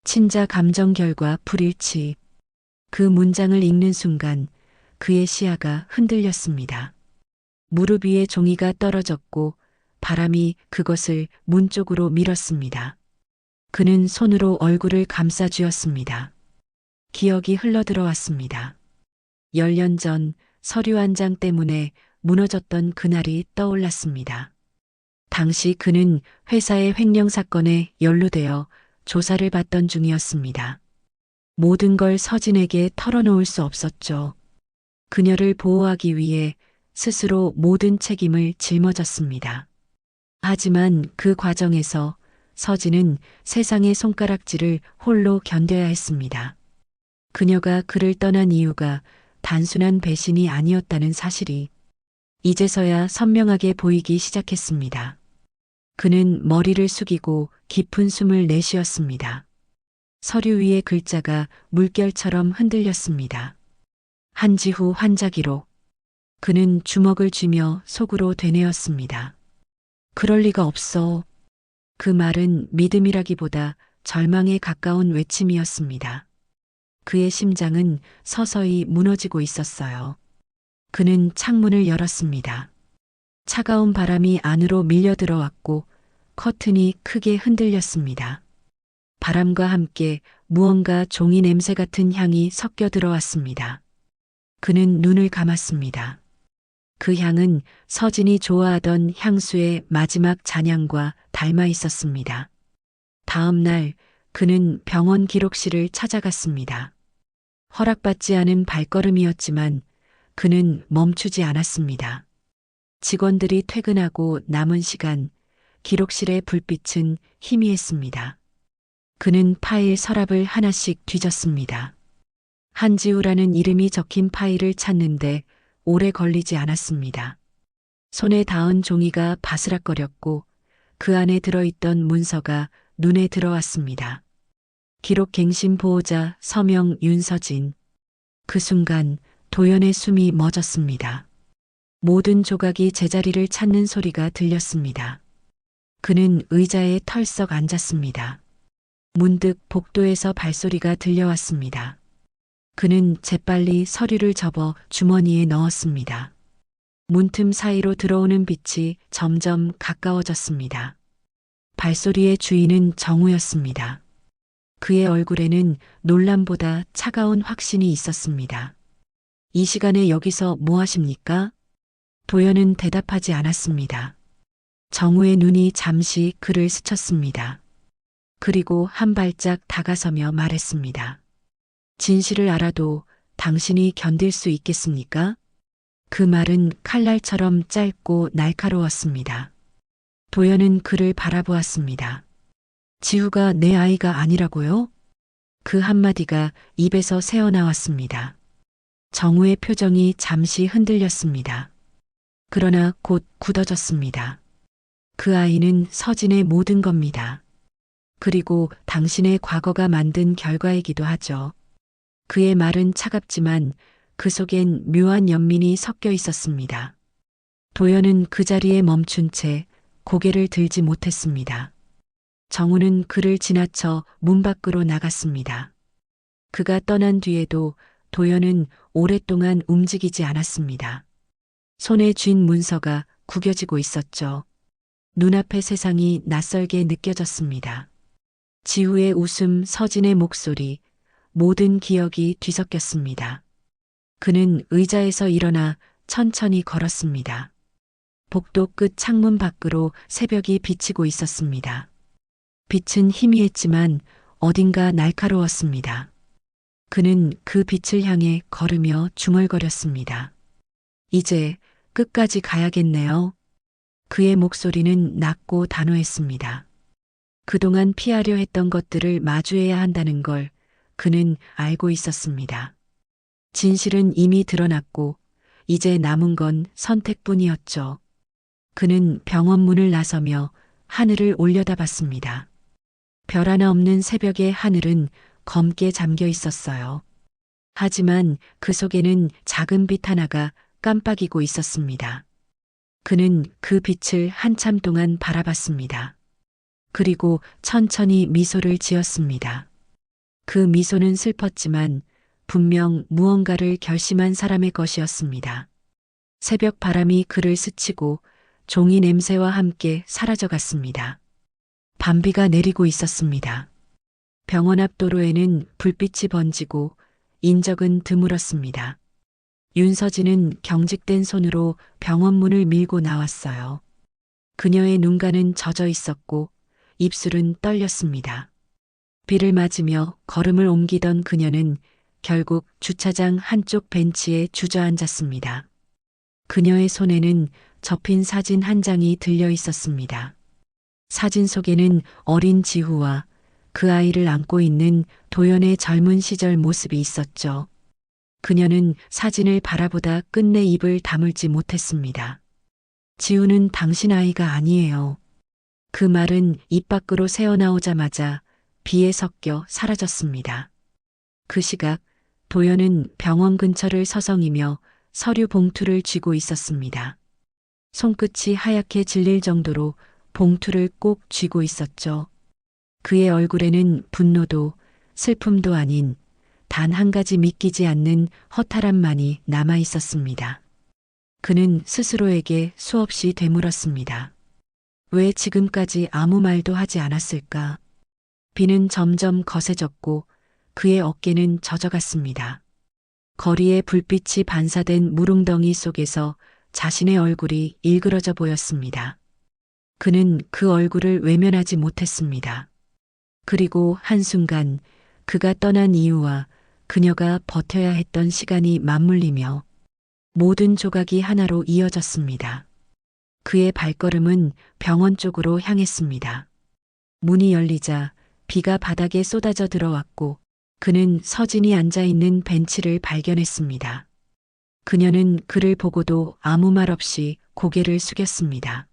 친자 감정 결과 불일치. 그 문장을 읽는 순간 그의 시야가 흔들렸습니다. 무릎 위에 종이가 떨어졌고 바람이 그것을 문 쪽으로 밀었습니다. 그는 손으로 얼굴을 감싸 쥐었습니다. 기억이 흘러들어왔습니다. 10년 전 서류 한 장 때문에 무너졌던 그날이 떠올랐습니다. 당시 그는 회사의 횡령 사건에 연루되어 조사를 받던 중이었습니다. 모든 걸 서진에게 털어놓을 수 없었죠. 그녀를 보호하기 위해 스스로 모든 책임을 짊어졌습니다. 하지만 그 과정에서 서진은 세상의 손가락질을 홀로 견뎌야 했습니다. 그녀가 그를 떠난 이유가 단순한 배신이 아니었다는 사실이 이제서야 선명하게 보이기 시작했습니다. 그는 머리를 숙이고 깊은 숨을 내쉬었습니다. 서류 위의 글자가 물결처럼 흔들렸습니다. 한지후 환자기록. 그는 주먹을 쥐며 속으로 되뇌었습니다. 그럴 리가 없어. 그 말은 믿음이라기보다 절망에 가까운 외침이었습니다. 그의 심장은 서서히 무너지고 있었어요. 그는 창문을 열었습니다. 차가운 바람이 안으로 밀려 들어왔고 커튼이 크게 흔들렸습니다. 바람과 함께 무언가 종이 냄새 같은 향이 섞여 들어왔습니다. 그는 눈을 감았습니다. 그 향은 서진이 좋아하던 향수의 마지막 잔향과 닮아 있었습니다. 다음 날 그는 병원 기록실을 찾아갔습니다. 허락받지 않은 발걸음이었지만 그는 멈추지 않았습니다. 직원들이 퇴근하고 남은 시간 기록실의 불빛은 희미했습니다. 그는 파일 서랍을 하나씩 뒤졌습니다. 한지우라는 이름이 적힌 파일을 찾는데 오래 걸리지 않았습니다. 손에 닿은 종이가 바스락거렸고 그 안에 들어있던 문서가 눈에 들어왔습니다. 기록 갱신 보호자 서명 윤서진. 그 순간 도연의 숨이 멎었습니다. 모든 조각이 제자리를 찾는 소리가 들렸습니다. 그는 의자에 털썩 앉았습니다. 문득 복도에서 발소리가 들려왔습니다. 그는 재빨리 서류를 접어 주머니에 넣었습니다. 문틈 사이로 들어오는 빛이 점점 가까워졌습니다. 발소리의 주인은 정우였습니다. 그의 얼굴에는 놀람보다 차가운 확신이 있었습니다. 이 시간에 여기서 뭐 하십니까? 도연은 대답하지 않았습니다. 정우의 눈이 잠시 그를 스쳤습니다. 그리고 한 발짝 다가서며 말했습니다. 진실을 알아도 당신이 견딜 수 있겠습니까? 그 말은 칼날처럼 짧고 날카로웠습니다. 도연은 그를 바라보았습니다. 지우가 내 아이가 아니라고요? 그 한마디가 입에서 새어나왔습니다. 정우의 표정이 잠시 흔들렸습니다. 그러나 곧 굳어졌습니다. 그 아이는 서진의 모든 겁니다. 그리고 당신의 과거가 만든 결과이기도 하죠. 그의 말은 차갑지만 그 속엔 묘한 연민이 섞여 있었습니다. 도연은 그 자리에 멈춘 채 고개를 들지 못했습니다. 정우는 그를 지나쳐 문 밖으로 나갔습니다. 그가 떠난 뒤에도 도연은 오랫동안 움직이지 않았습니다. 손에 쥔 문서가 구겨지고 있었죠. 눈앞의 세상이 낯설게 느껴졌습니다. 지우의 웃음, 서진의 목소리, 모든 기억이 뒤섞였습니다. 그는 의자에서 일어나 천천히 걸었습니다. 복도 끝 창문 밖으로 새벽이 비치고 있었습니다. 빛은 희미했지만 어딘가 날카로웠습니다. 그는 그 빛을 향해 걸으며 중얼거렸습니다. 이제 끝까지 가야겠네요. 그의 목소리는 낮고 단호했습니다. 그동안 피하려 했던 것들을 마주해야 한다는 걸 그는 알고 있었습니다. 진실은 이미 드러났고 이제 남은 건 선택뿐이었죠. 그는 병원 문을 나서며 하늘을 올려다봤습니다. 별 하나 없는 새벽의 하늘은 검게 잠겨 있었어요. 하지만 그 속에는 작은 빛 하나가 깜빡이고 있었습니다. 그는 그 빛을 한참 동안 바라봤습니다. 그리고 천천히 미소를 지었습니다. 그 미소는 슬펐지만 분명 무언가를 결심한 사람의 것이었습니다. 새벽 바람이 그를 스치고 종이 냄새와 함께 사라져갔습니다. 밤비가 내리고 있었습니다. 병원 앞 도로에는 불빛이 번지고 인적은 드물었습니다. 윤서진은 경직된 손으로 병원 문을 밀고 나왔어요. 그녀의 눈가는 젖어 있었고 입술은 떨렸습니다. 비를 맞으며 걸음을 옮기던 그녀는 결국 주차장 한쪽 벤치에 주저앉았습니다. 그녀의 손에는 접힌 사진 한 장이 들려 있었습니다. 사진 속에는 어린 지후와 그 아이를 안고 있는 도연의 젊은 시절 모습이 있었죠. 그녀는 사진을 바라보다 끝내 입을 다물지 못했습니다. 지우는 당신 아이가 아니에요. 그 말은 입 밖으로 새어나오자마자 비에 섞여 사라졌습니다. 그 시각 도연은 병원 근처를 서성이며 서류 봉투를 쥐고 있었습니다. 손끝이 하얗게 질릴 정도로 봉투를 꼭 쥐고 있었죠. 그의 얼굴에는 분노도 슬픔도 아닌 단 한 가지 믿기지 않는 허탈함만이 남아 있었습니다. 그는 스스로에게 수없이 되물었습니다. 왜 지금까지 아무 말도 하지 않았을까? 비는 점점 거세졌고 그의 어깨는 젖어갔습니다. 거리에 불빛이 반사된 물웅덩이 속에서 자신의 얼굴이 일그러져 보였습니다. 그는 그 얼굴을 외면하지 못했습니다. 그리고 한순간 그가 떠난 이유와 그녀가 버텨야 했던 시간이 맞물리며 모든 조각이 하나로 이어졌습니다. 그의 발걸음은 병원 쪽으로 향했습니다. 문이 열리자 비가 바닥에 쏟아져 들어왔고 그는 서진이 앉아있는 벤치를 발견했습니다. 그녀는 그를 보고도 아무 말 없이 고개를 숙였습니다.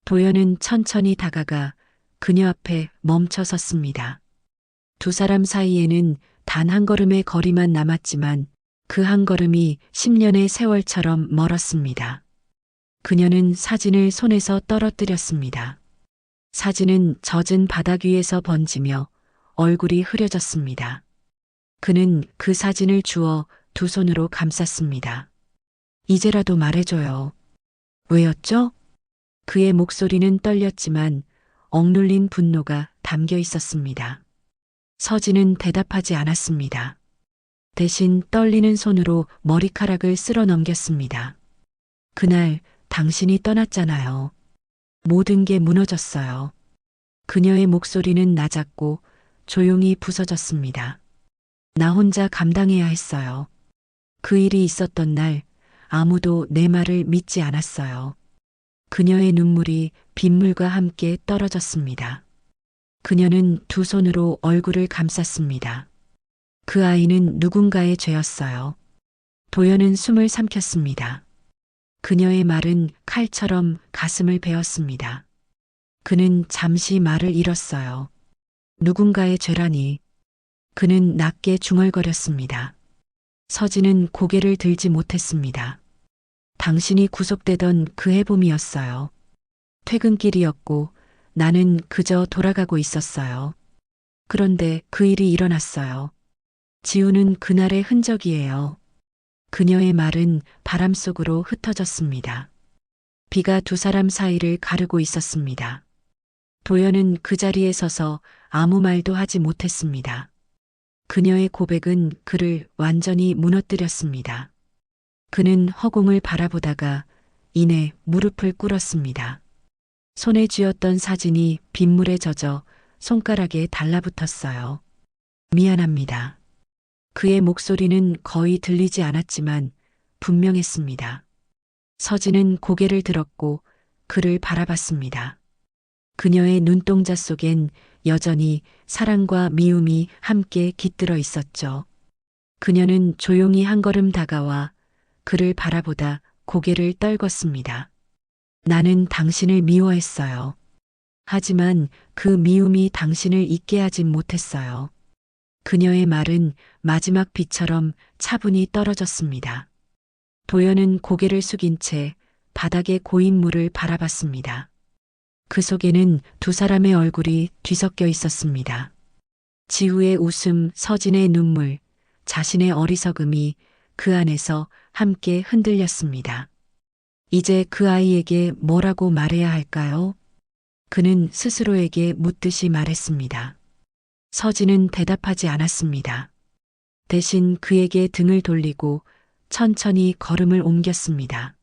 도연은 천천히 다가가 그녀 앞에 멈춰 섰습니다. 두 사람 사이에는 단 한 걸음의 거리만 남았지만 그 한 걸음이 10년의 세월처럼 멀었습니다. 그녀는 사진을 손에서 떨어뜨렸습니다. 사진은 젖은 바닥 위에서 번지며 얼굴이 흐려졌습니다. 그는 그 사진을 주워 두 손으로 감쌌습니다. 이제라도 말해줘요. 왜였죠? 그의 목소리는 떨렸지만 억눌린 분노가 담겨 있었습니다. 서진은 대답하지 않았습니다. 대신 떨리는 손으로 머리카락을 쓸어 넘겼습니다. 그날 당신이 떠났잖아요. 모든 게 무너졌어요. 그녀의 목소리는 낮았고 조용히 부서졌습니다. 나 혼자 감당해야 했어요. 그 일이 있었던 날 아무도 내 말을 믿지 않았어요. 그녀의 눈물이 빗물과 함께 떨어졌습니다. 그녀는 두 손으로 얼굴을 감쌌습니다. 그 아이는 누군가의 죄였어요. 도연은 숨을 삼켰습니다. 그녀의 말은 칼처럼 가슴을 베었습니다. 그는 잠시 말을 잃었어요. 누군가의 죄라니. 그는 낮게 중얼거렸습니다. 서진은 고개를 들지 못했습니다. 당신이 구속되던 그 해봄이었어요. 퇴근길이었고 나는 그저 돌아가고 있었어요. 그런데 그 일이 일어났어요. 지우는 그날의 흔적이에요. 그녀의 말은 바람 속으로 흩어졌습니다. 비가 두 사람 사이를 가르고 있었습니다. 도연은 그 자리에 서서 아무 말도 하지 못했습니다. 그녀의 고백은 그를 완전히 무너뜨렸습니다. 그는 허공을 바라보다가 이내 무릎을 꿇었습니다. 손에 쥐었던 사진이 빗물에 젖어 손가락에 달라붙었어요. 미안합니다. 그의 목소리는 거의 들리지 않았지만 분명했습니다. 서진은 고개를 들었고 그를 바라봤습니다. 그녀의 눈동자 속엔 여전히 사랑과 미움이 함께 깃들어 있었죠. 그녀는 조용히 한 걸음 다가와 그를 바라보다 고개를 떨궜습니다. 나는 당신을 미워했어요. 하지만 그 미움이 당신을 잊게 하진 못했어요. 그녀의 말은 마지막 비처럼 차분히 떨어졌습니다. 도연은 고개를 숙인 채 바닥에 고인 물을 바라봤습니다. 그 속에는 두 사람의 얼굴이 뒤섞여 있었습니다. 지우의 웃음, 서진의 눈물, 자신의 어리석음이 그 안에서 함께 흔들렸습니다. 이제 그 아이에게 뭐라고 말해야 할까요? 그는 스스로에게 묻듯이 말했습니다. 서진은 대답하지 않았습니다. 대신 그에게 등을 돌리고 천천히 걸음을 옮겼습니다.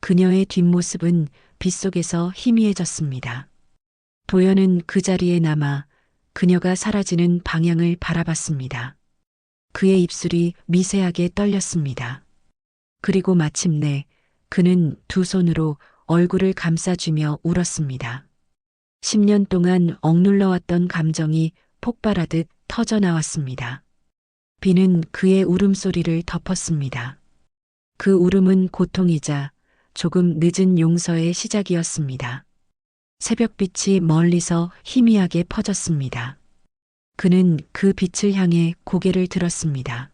그녀의 뒷모습은 빗속에서 희미해졌습니다. 도연은 그 자리에 남아 그녀가 사라지는 방향을 바라봤습니다. 그의 입술이 미세하게 떨렸습니다. 그리고 마침내 그는 두 손으로 얼굴을 감싸주며 울었습니다. 10년 동안 억눌러왔던 감정이 폭발하듯 터져나왔습니다. 비는 그의 울음소리를 덮었습니다. 그 울음은 고통이자 조금 늦은 용서의 시작이었습니다. 새벽빛이 멀리서 희미하게 퍼졌습니다. 그는 그 빛을 향해 고개를 들었습니다.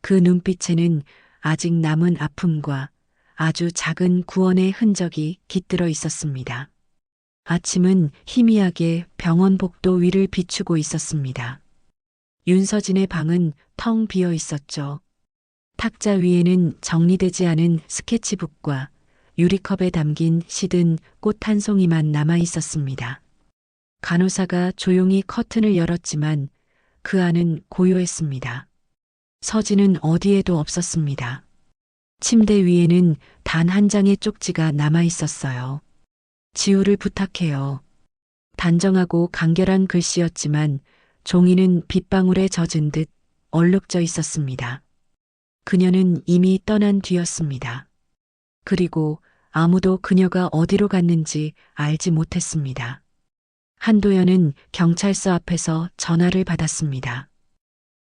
그 눈빛에는 아직 남은 아픔과 아주 작은 구원의 흔적이 깃들어 있었습니다. 아침은 희미하게 병원 복도 위를 비추고 있었습니다. 윤서진의 방은 텅 비어 있었죠. 탁자 위에는 정리되지 않은 스케치북과 유리컵에 담긴 시든 꽃 한 송이만 남아 있었습니다. 간호사가 조용히 커튼을 열었지만 그 안은 고요했습니다. 서진은 어디에도 없었습니다. 침대 위에는 단 한 장의 쪽지가 남아 있었어요. 지우를 부탁해요. 단정하고 간결한 글씨였지만 종이는 빗방울에 젖은 듯 얼룩져 있었습니다. 그녀는 이미 떠난 뒤였습니다. 그리고 아무도 그녀가 어디로 갔는지 알지 못했습니다. 한도연은 경찰서 앞에서 전화를 받았습니다.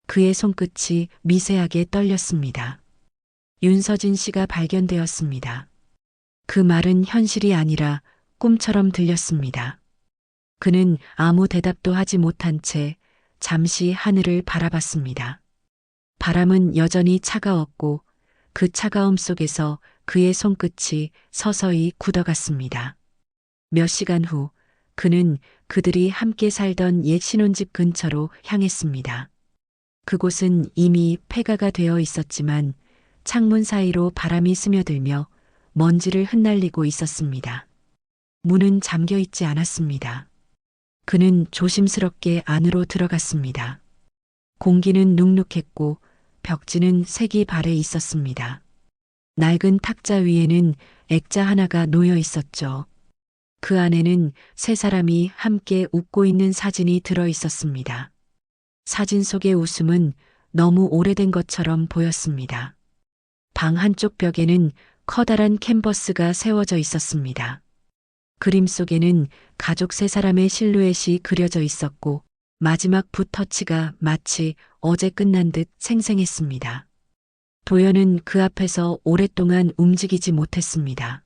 그의 손끝이 미세하게 떨렸습니다. 윤서진 씨가 발견되었습니다. 그 말은 현실이 아니라 꿈처럼 들렸습니다. 그는 아무 대답도 하지 못한 채 잠시 하늘을 바라봤습니다. 바람은 여전히 차가웠고 그 차가움 속에서 그의 손끝이 서서히 굳어갔습니다. 몇 시간 후 그는 그들이 함께 살던 옛 신혼집 근처로 향했습니다. 그곳은 이미 폐가가 되어 있었지만 창문 사이로 바람이 스며들며 먼지를 흩날리고 있었습니다. 문은 잠겨 있지 않았습니다. 그는 조심스럽게 안으로 들어갔습니다. 공기는 눅눅했고 벽지는 색이 발해 있었습니다. 낡은 탁자 위에는 액자 하나가 놓여 있었죠. 그 안에는 세 사람이 함께 웃고 있는 사진이 들어 있었습니다. 사진 속의 웃음은 너무 오래된 것처럼 보였습니다. 방 한쪽 벽에는 커다란 캔버스가 세워져 있었습니다. 그림 속에는 가족 세 사람의 실루엣이 그려져 있었고 마지막 붓터치가 마치 어제 끝난 듯 생생했습니다. 도연은 그 앞에서 오랫동안 움직이지 못했습니다.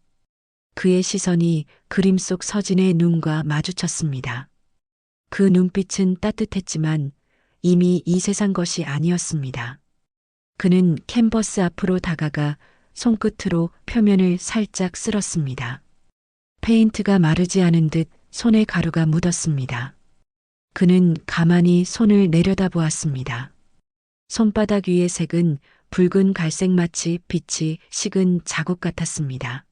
그의 시선이 그림 속 서진의 눈과 마주쳤습니다. 그 눈빛은 따뜻했지만 이미 이 세상 것이 아니었습니다. 그는 캔버스 앞으로 다가가 손끝으로 표면을 살짝 쓸었습니다. 페인트가 마르지 않은 듯 손에 가루가 묻었습니다. 그는 가만히 손을 내려다보았습니다. 손바닥 위의 색은 붉은 갈색 마치 빛이 식은 자국 같았습니다.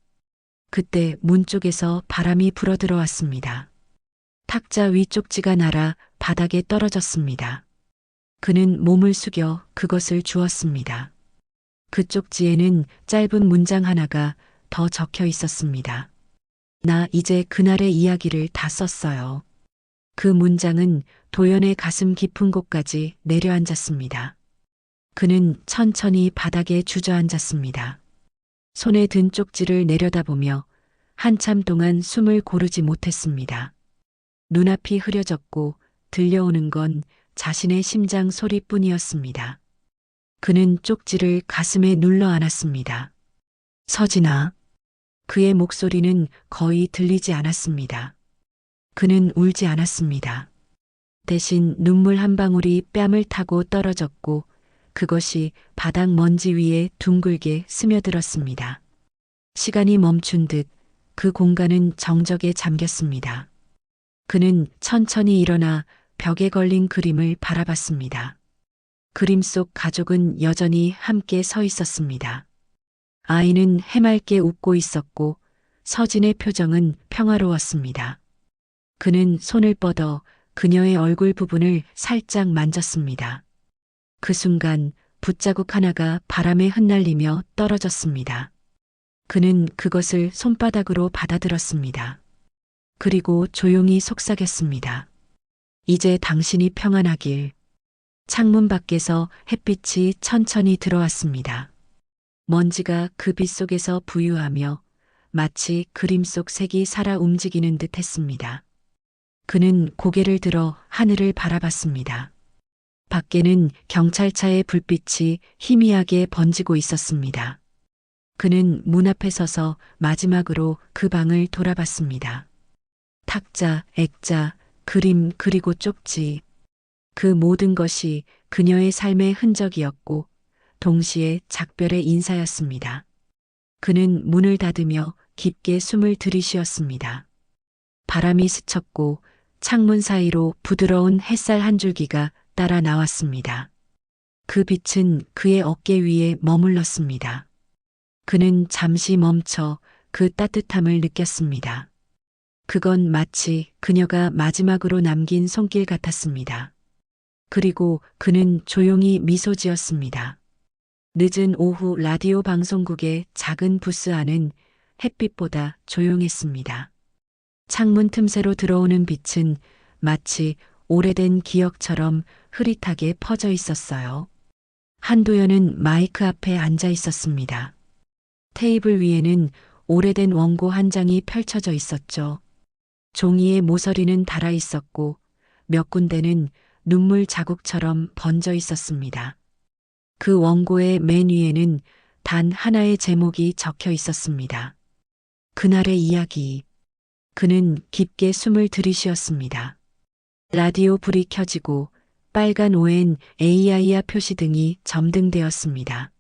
그때 문 쪽에서 바람이 불어들어왔습니다. 탁자 위 쪽지가 날아 바닥에 떨어졌습니다. 그는 몸을 숙여 그것을 주었습니다. 그 쪽지에는 짧은 문장 하나가 더 적혀 있었습니다. 나 이제 그날의 이야기를 다 썼어요. 그 문장은 도연의 가슴 깊은 곳까지 내려앉았습니다. 그는 천천히 바닥에 주저앉았습니다. 손에 든 쪽지를 내려다보며 한참 동안 숨을 고르지 못했습니다. 눈앞이 흐려졌고 들려오는 건 자신의 심장 소리뿐이었습니다. 그는 쪽지를 가슴에 눌러 안았습니다. 서진아. 그의 목소리는 거의 들리지 않았습니다. 그는 울지 않았습니다. 대신 눈물 한 방울이 뺨을 타고 떨어졌고 그것이 바닥 먼지 위에 둥글게 스며들었습니다. 시간이 멈춘 듯 그 공간은 정적에 잠겼습니다. 그는 천천히 일어나 벽에 걸린 그림을 바라봤습니다. 그림 속 가족은 여전히 함께 서 있었습니다. 아이는 해맑게 웃고 있었고 서진의 표정은 평화로웠습니다. 그는 손을 뻗어 그녀의 얼굴 부분을 살짝 만졌습니다. 그 순간 붓자국 하나가 바람에 흩날리며 떨어졌습니다. 그는 그것을 손바닥으로 받아들었습니다. 그리고 조용히 속삭였습니다. 이제 당신이 평안하길. 창문 밖에서 햇빛이 천천히 들어왔습니다. 먼지가 그 빛 속에서 부유하며 마치 그림 속 색이 살아 움직이는 듯 했습니다. 그는 고개를 들어 하늘을 바라봤습니다. 밖에는 경찰차의 불빛이 희미하게 번지고 있었습니다. 그는 문 앞에 서서 마지막으로 그 방을 돌아봤습니다. 탁자, 액자, 그림 그리고 쪽지. 그 모든 것이 그녀의 삶의 흔적이었고 동시에 작별의 인사였습니다. 그는 문을 닫으며 깊게 숨을 들이쉬었습니다. 바람이 스쳤고 창문 사이로 부드러운 햇살 한 줄기가 따라 나왔습니다. 그 빛은 그의 어깨 위에 머물렀습니다. 그는 잠시 멈춰 그 따뜻함을 느꼈습니다. 그건 마치 그녀가 마지막으로 남긴 손길 같았습니다. 그리고 그는 조용히 미소 지었습니다. 늦은 오후 라디오 방송국의 작은 부스 안은 햇빛보다 조용했습니다. 창문 틈새로 들어오는 빛은 마치 오래된 기억처럼 흐릿하게 퍼져 있었어요. 한도연은 마이크 앞에 앉아 있었습니다. 테이블 위에는 오래된 원고 한 장이 펼쳐져 있었죠. 종이에 모서리는 달아 있었고 몇 군데는 눈물 자국처럼 번져 있었습니다. 그 원고의 맨 위에는 단 하나의 제목이 적혀 있었습니다. 그날의 이야기. 그는 깊게 숨을 들이쉬었습니다. 라디오 불이 켜지고 빨간 ON AIR 표시 등이 점등되었습니다.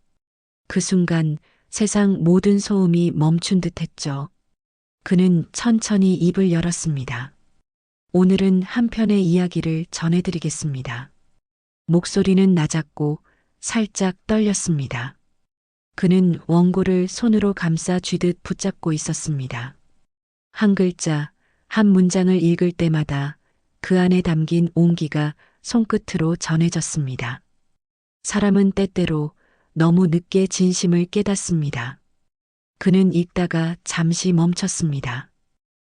그 순간 세상 모든 소음이 멈춘 듯 했죠. 그는 천천히 입을 열었습니다. 오늘은 한 편의 이야기를 전해드리겠습니다. 목소리는 낮았고 살짝 떨렸습니다. 그는 원고를 손으로 감싸 쥐듯 붙잡고 있었습니다. 한 글자, 한 문장을 읽을 때마다 그 안에 담긴 온기가 손끝으로 전해졌습니다. 사람은 때때로 너무 늦게 진심을 깨닫습니다. 그는 읽다가 잠시 멈췄습니다.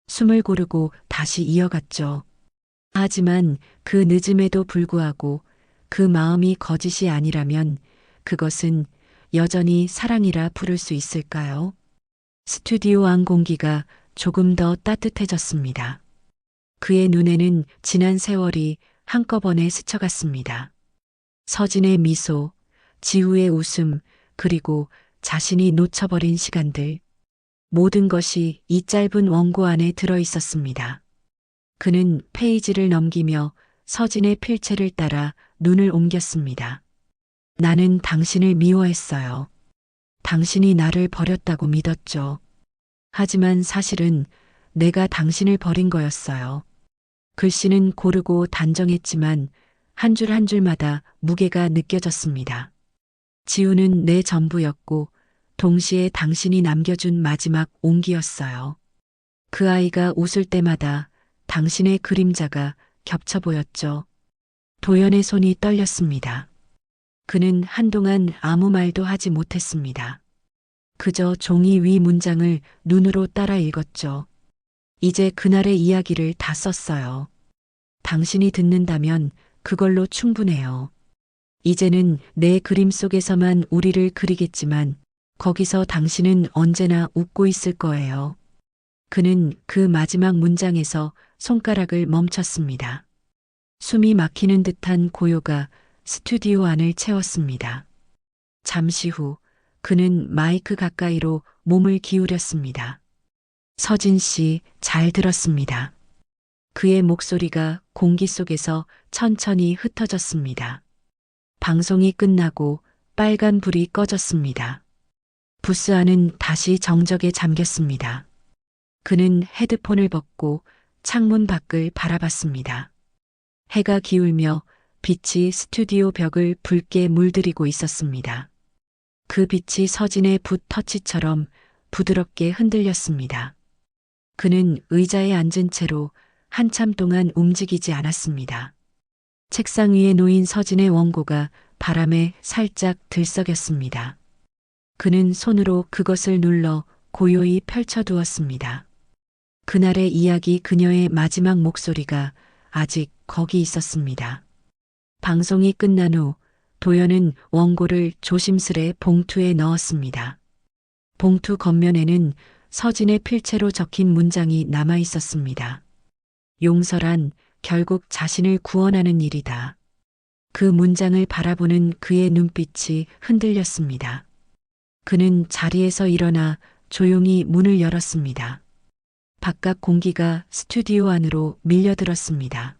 숨을 고르고 다시 이어갔죠. 하지만 그 늦음에도 불구하고 그 마음이 거짓이 아니라면 그것은 여전히 사랑이라 부를 수 있을까요? 스튜디오 안 공기가 조금 더 따뜻해졌습니다. 그의 눈에는 지난 세월이 한꺼번에 스쳐갔습니다. 서진의 미소, 지우의 웃음, 그리고 자신이 놓쳐버린 시간들. 모든 것이 이 짧은 원고 안에 들어 있었습니다. 그는 페이지를 넘기며 서진의 필체를 따라 눈을 옮겼습니다. 나는 당신을 미워했어요. 당신이 나를 버렸다고 믿었죠. 하지만 사실은 내가 당신을 버린 거였어요. 글씨는 고르고 단정했지만 한 줄 한 줄마다 무게가 느껴졌습니다. 지우는 내 전부였고 동시에 당신이 남겨준 마지막 온기였어요. 그 아이가 웃을 때마다 당신의 그림자가 겹쳐 보였죠. 도연의 손이 떨렸습니다. 그는 한동안 아무 말도 하지 못했습니다. 그저 종이 위 문장을 눈으로 따라 읽었죠. 이제 그날의 이야기를 다 썼어요. 당신이 듣는다면 그걸로 충분해요. 이제는 내 그림 속에서만 우리를 그리겠지만 거기서 당신은 언제나 웃고 있을 거예요. 그는 그 마지막 문장에서 손가락을 멈췄습니다. 숨이 막히는 듯한 고요가 스튜디오 안을 채웠습니다. 잠시 후 그는 마이크 가까이로 몸을 기울였습니다. 서진 씨, 잘 들었습니다. 그의 목소리가 공기 속에서 천천히 흩어졌습니다. 방송이 끝나고 빨간 불이 꺼졌습니다. 부스 안은 다시 정적에 잠겼습니다. 그는 헤드폰을 벗고 창문 밖을 바라봤습니다. 해가 기울며 빛이 스튜디오 벽을 붉게 물들이고 있었습니다. 그 빛이 서진의 붓 터치처럼 부드럽게 흔들렸습니다. 그는 의자에 앉은 채로 한참 동안 움직이지 않았습니다. 책상 위에 놓인 서진의 원고가 바람에 살짝 들썩였습니다. 그는 손으로 그것을 눌러 고요히 펼쳐두었습니다. 그날의 이야기, 그녀의 마지막 목소리가 아직 거기 있었습니다. 방송이 끝난 후 도연은 원고를 조심스레 봉투에 넣었습니다. 봉투 겉면에는 서진의 필체로 적힌 문장이 남아 있었습니다. 용서란 결국 자신을 구원하는 일이다. 그 문장을 바라보는 그의 눈빛이 흔들렸습니다. 그는 자리에서 일어나 조용히 문을 열었습니다. 바깥 공기가 스튜디오 안으로 밀려들었습니다.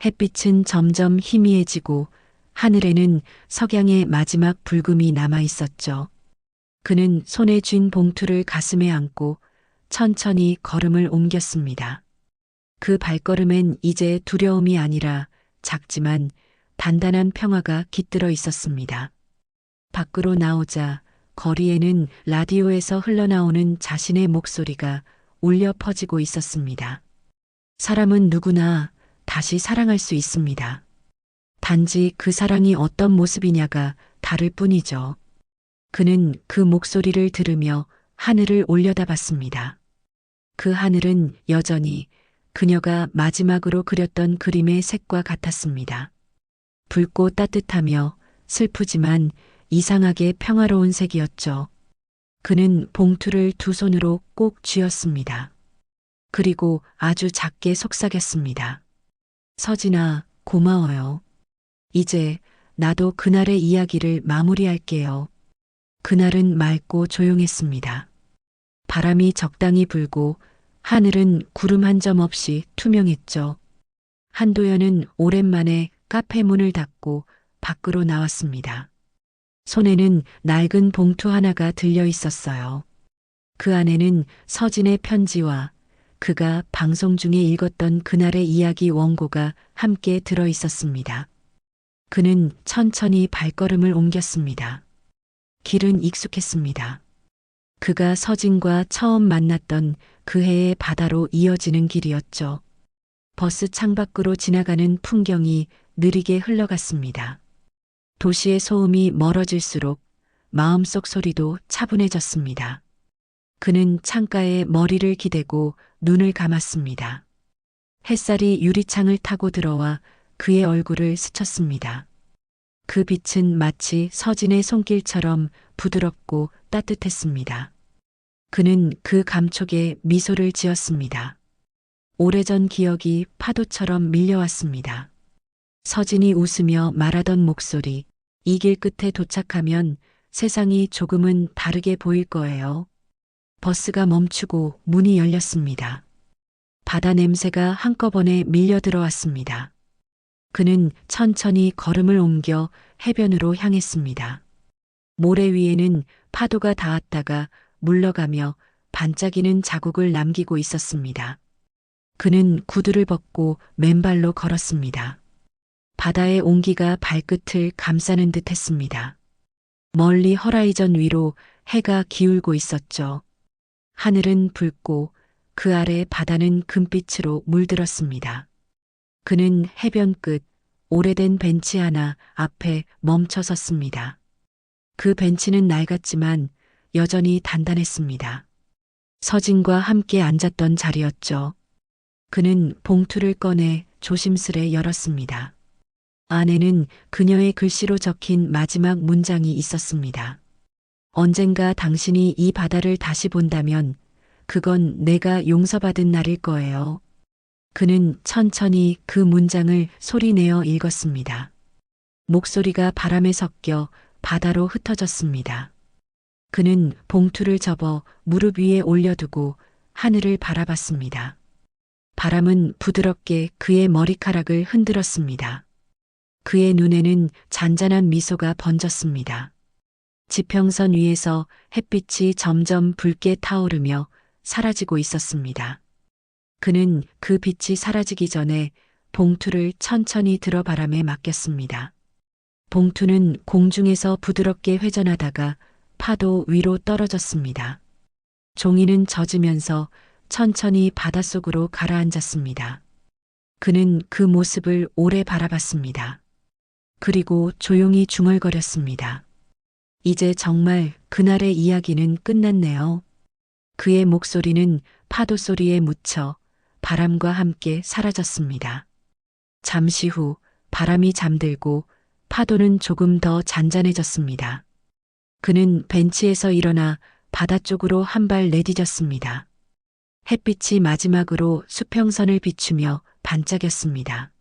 햇빛은 점점 희미해지고 하늘에는 석양의 마지막 붉음이 남아 있었죠. 그는 손에 쥔 봉투를 가슴에 안고 천천히 걸음을 옮겼습니다. 그 발걸음엔 이제 두려움이 아니라 작지만 단단한 평화가 깃들어 있었습니다. 밖으로 나오자 거리에는 라디오에서 흘러나오는 자신의 목소리가 울려 퍼지고 있었습니다. 사람은 누구나 다시 사랑할 수 있습니다. 단지 그 사랑이 어떤 모습이냐가 다를 뿐이죠. 그는 그 목소리를 들으며 하늘을 올려다봤습니다. 그 하늘은 여전히 그녀가 마지막으로 그렸던 그림의 색과 같았습니다. 붉고 따뜻하며 슬프지만 이상하게 평화로운 색이었죠. 그는 봉투를 두 손으로 꼭 쥐었습니다. 그리고 아주 작게 속삭였습니다. 서진아, 고마워요. 이제 나도 그날의 이야기를 마무리할게요. 그날은 맑고 조용했습니다. 바람이 적당히 불고 하늘은 구름 한 점 없이 투명했죠. 한도연은 오랜만에 카페 문을 닫고 밖으로 나왔습니다. 손에는 낡은 봉투 하나가 들려 있었어요. 그 안에는 서진의 편지와 그가 방송 중에 읽었던 그날의 이야기 원고가 함께 들어 있었습니다. 그는 천천히 발걸음을 옮겼습니다. 길은 익숙했습니다. 그가 서진과 처음 만났던 그 해의 바다로 이어지는 길이었죠. 버스 창밖으로 지나가는 풍경이 느리게 흘러갔습니다. 도시의 소음이 멀어질수록 마음속 소리도 차분해졌습니다. 그는 창가에 머리를 기대고 눈을 감았습니다. 햇살이 유리창을 타고 들어와 그의 얼굴을 스쳤습니다. 그 빛은 마치 서진의 손길처럼 부드럽고 따뜻했습니다. 그는 그 감촉에 미소를 지었습니다. 오래전 기억이 파도처럼 밀려왔습니다. 서진이 웃으며 말하던 목소리, 이 길 끝에 도착하면 세상이 조금은 다르게 보일 거예요. 버스가 멈추고 문이 열렸습니다. 바다 냄새가 한꺼번에 밀려 들어왔습니다. 그는 천천히 걸음을 옮겨 해변으로 향했습니다. 모래 위에는 파도가 닿았다가 물러가며 반짝이는 자국을 남기고 있었습니다. 그는 구두를 벗고 맨발로 걸었습니다. 바다의 온기가 발끝을 감싸는 듯 했습니다. 멀리 허라이전 위로 해가 기울고 있었죠. 하늘은 붉고 그 아래 바다는 금빛으로 물들었습니다. 그는 해변 끝 오래된 벤치 하나 앞에 멈춰 섰습니다. 그 벤치는 낡았지만 여전히 단단했습니다. 서진과 함께 앉았던 자리였죠. 그는 봉투를 꺼내 조심스레 열었습니다. 안에는 그녀의 글씨로 적힌 마지막 문장이 있었습니다. 언젠가 당신이 이 바다를 다시 본다면 그건 내가 용서받은 날일 거예요. 그는 천천히 그 문장을 소리내어 읽었습니다. 목소리가 바람에 섞여 바다로 흩어졌습니다. 그는 봉투를 접어 무릎 위에 올려두고 하늘을 바라봤습니다. 바람은 부드럽게 그의 머리카락을 흔들었습니다. 그의 눈에는 잔잔한 미소가 번졌습니다. 지평선 위에서 햇빛이 점점 붉게 타오르며 사라지고 있었습니다. 그는 그 빛이 사라지기 전에 봉투를 천천히 들어 바람에 맡겼습니다. 봉투는 공중에서 부드럽게 회전하다가 파도 위로 떨어졌습니다. 종이는 젖으면서 천천히 바닷속으로 가라앉았습니다. 그는 그 모습을 오래 바라봤습니다. 그리고 조용히 중얼거렸습니다. 이제 정말 그날의 이야기는 끝났네요. 그의 목소리는 파도 소리에 묻혀 바람과 함께 사라졌습니다. 잠시 후 바람이 잠들고 파도는 조금 더 잔잔해졌습니다. 그는 벤치에서 일어나 바다 쪽으로 한 발 내디뎠습니다. 햇빛이 마지막으로 수평선을 비추며 반짝였습니다.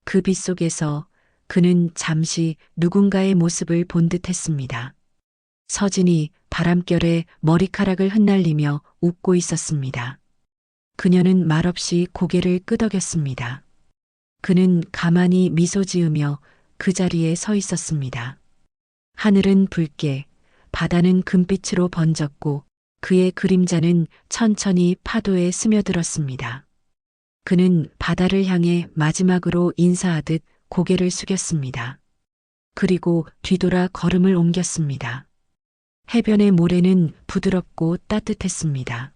그 빛 속에서 그는 잠시 누군가의 모습을 본 듯했습니다. 서진이 바람결에 머리카락을 흩날리며 웃고 있었습니다. 그녀는 말없이 고개를 끄덕였습니다. 그는 가만히 미소 지으며 그 자리에 서 있었습니다. 하늘은 붉게, 바다는 금빛으로 번졌고 그의 그림자는 천천히 파도에 스며들었습니다. 그는 바다를 향해 마지막으로 인사하듯 고개를 숙였습니다. 그리고 뒤돌아 걸음을 옮겼습니다. 해변의 모래는 부드럽고 따뜻했습니다.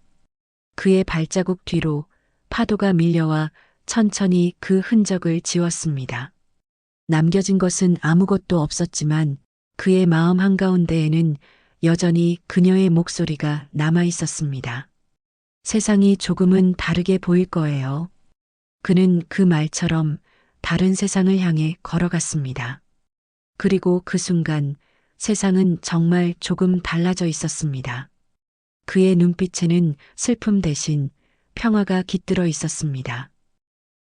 그의 발자국 뒤로 파도가 밀려와 천천히 그 흔적을 지웠습니다. 남겨진 것은 아무것도 없었지만 그의 마음 한가운데에는 여전히 그녀의 목소리가 남아 있었습니다. 세상이 조금은 다르게 보일 거예요. 그는 그 말처럼 다른 세상을 향해 걸어갔습니다. 그리고 그 순간 세상은 정말 조금 달라져 있었습니다. 그의 눈빛에는 슬픔 대신 평화가 깃들어 있었습니다.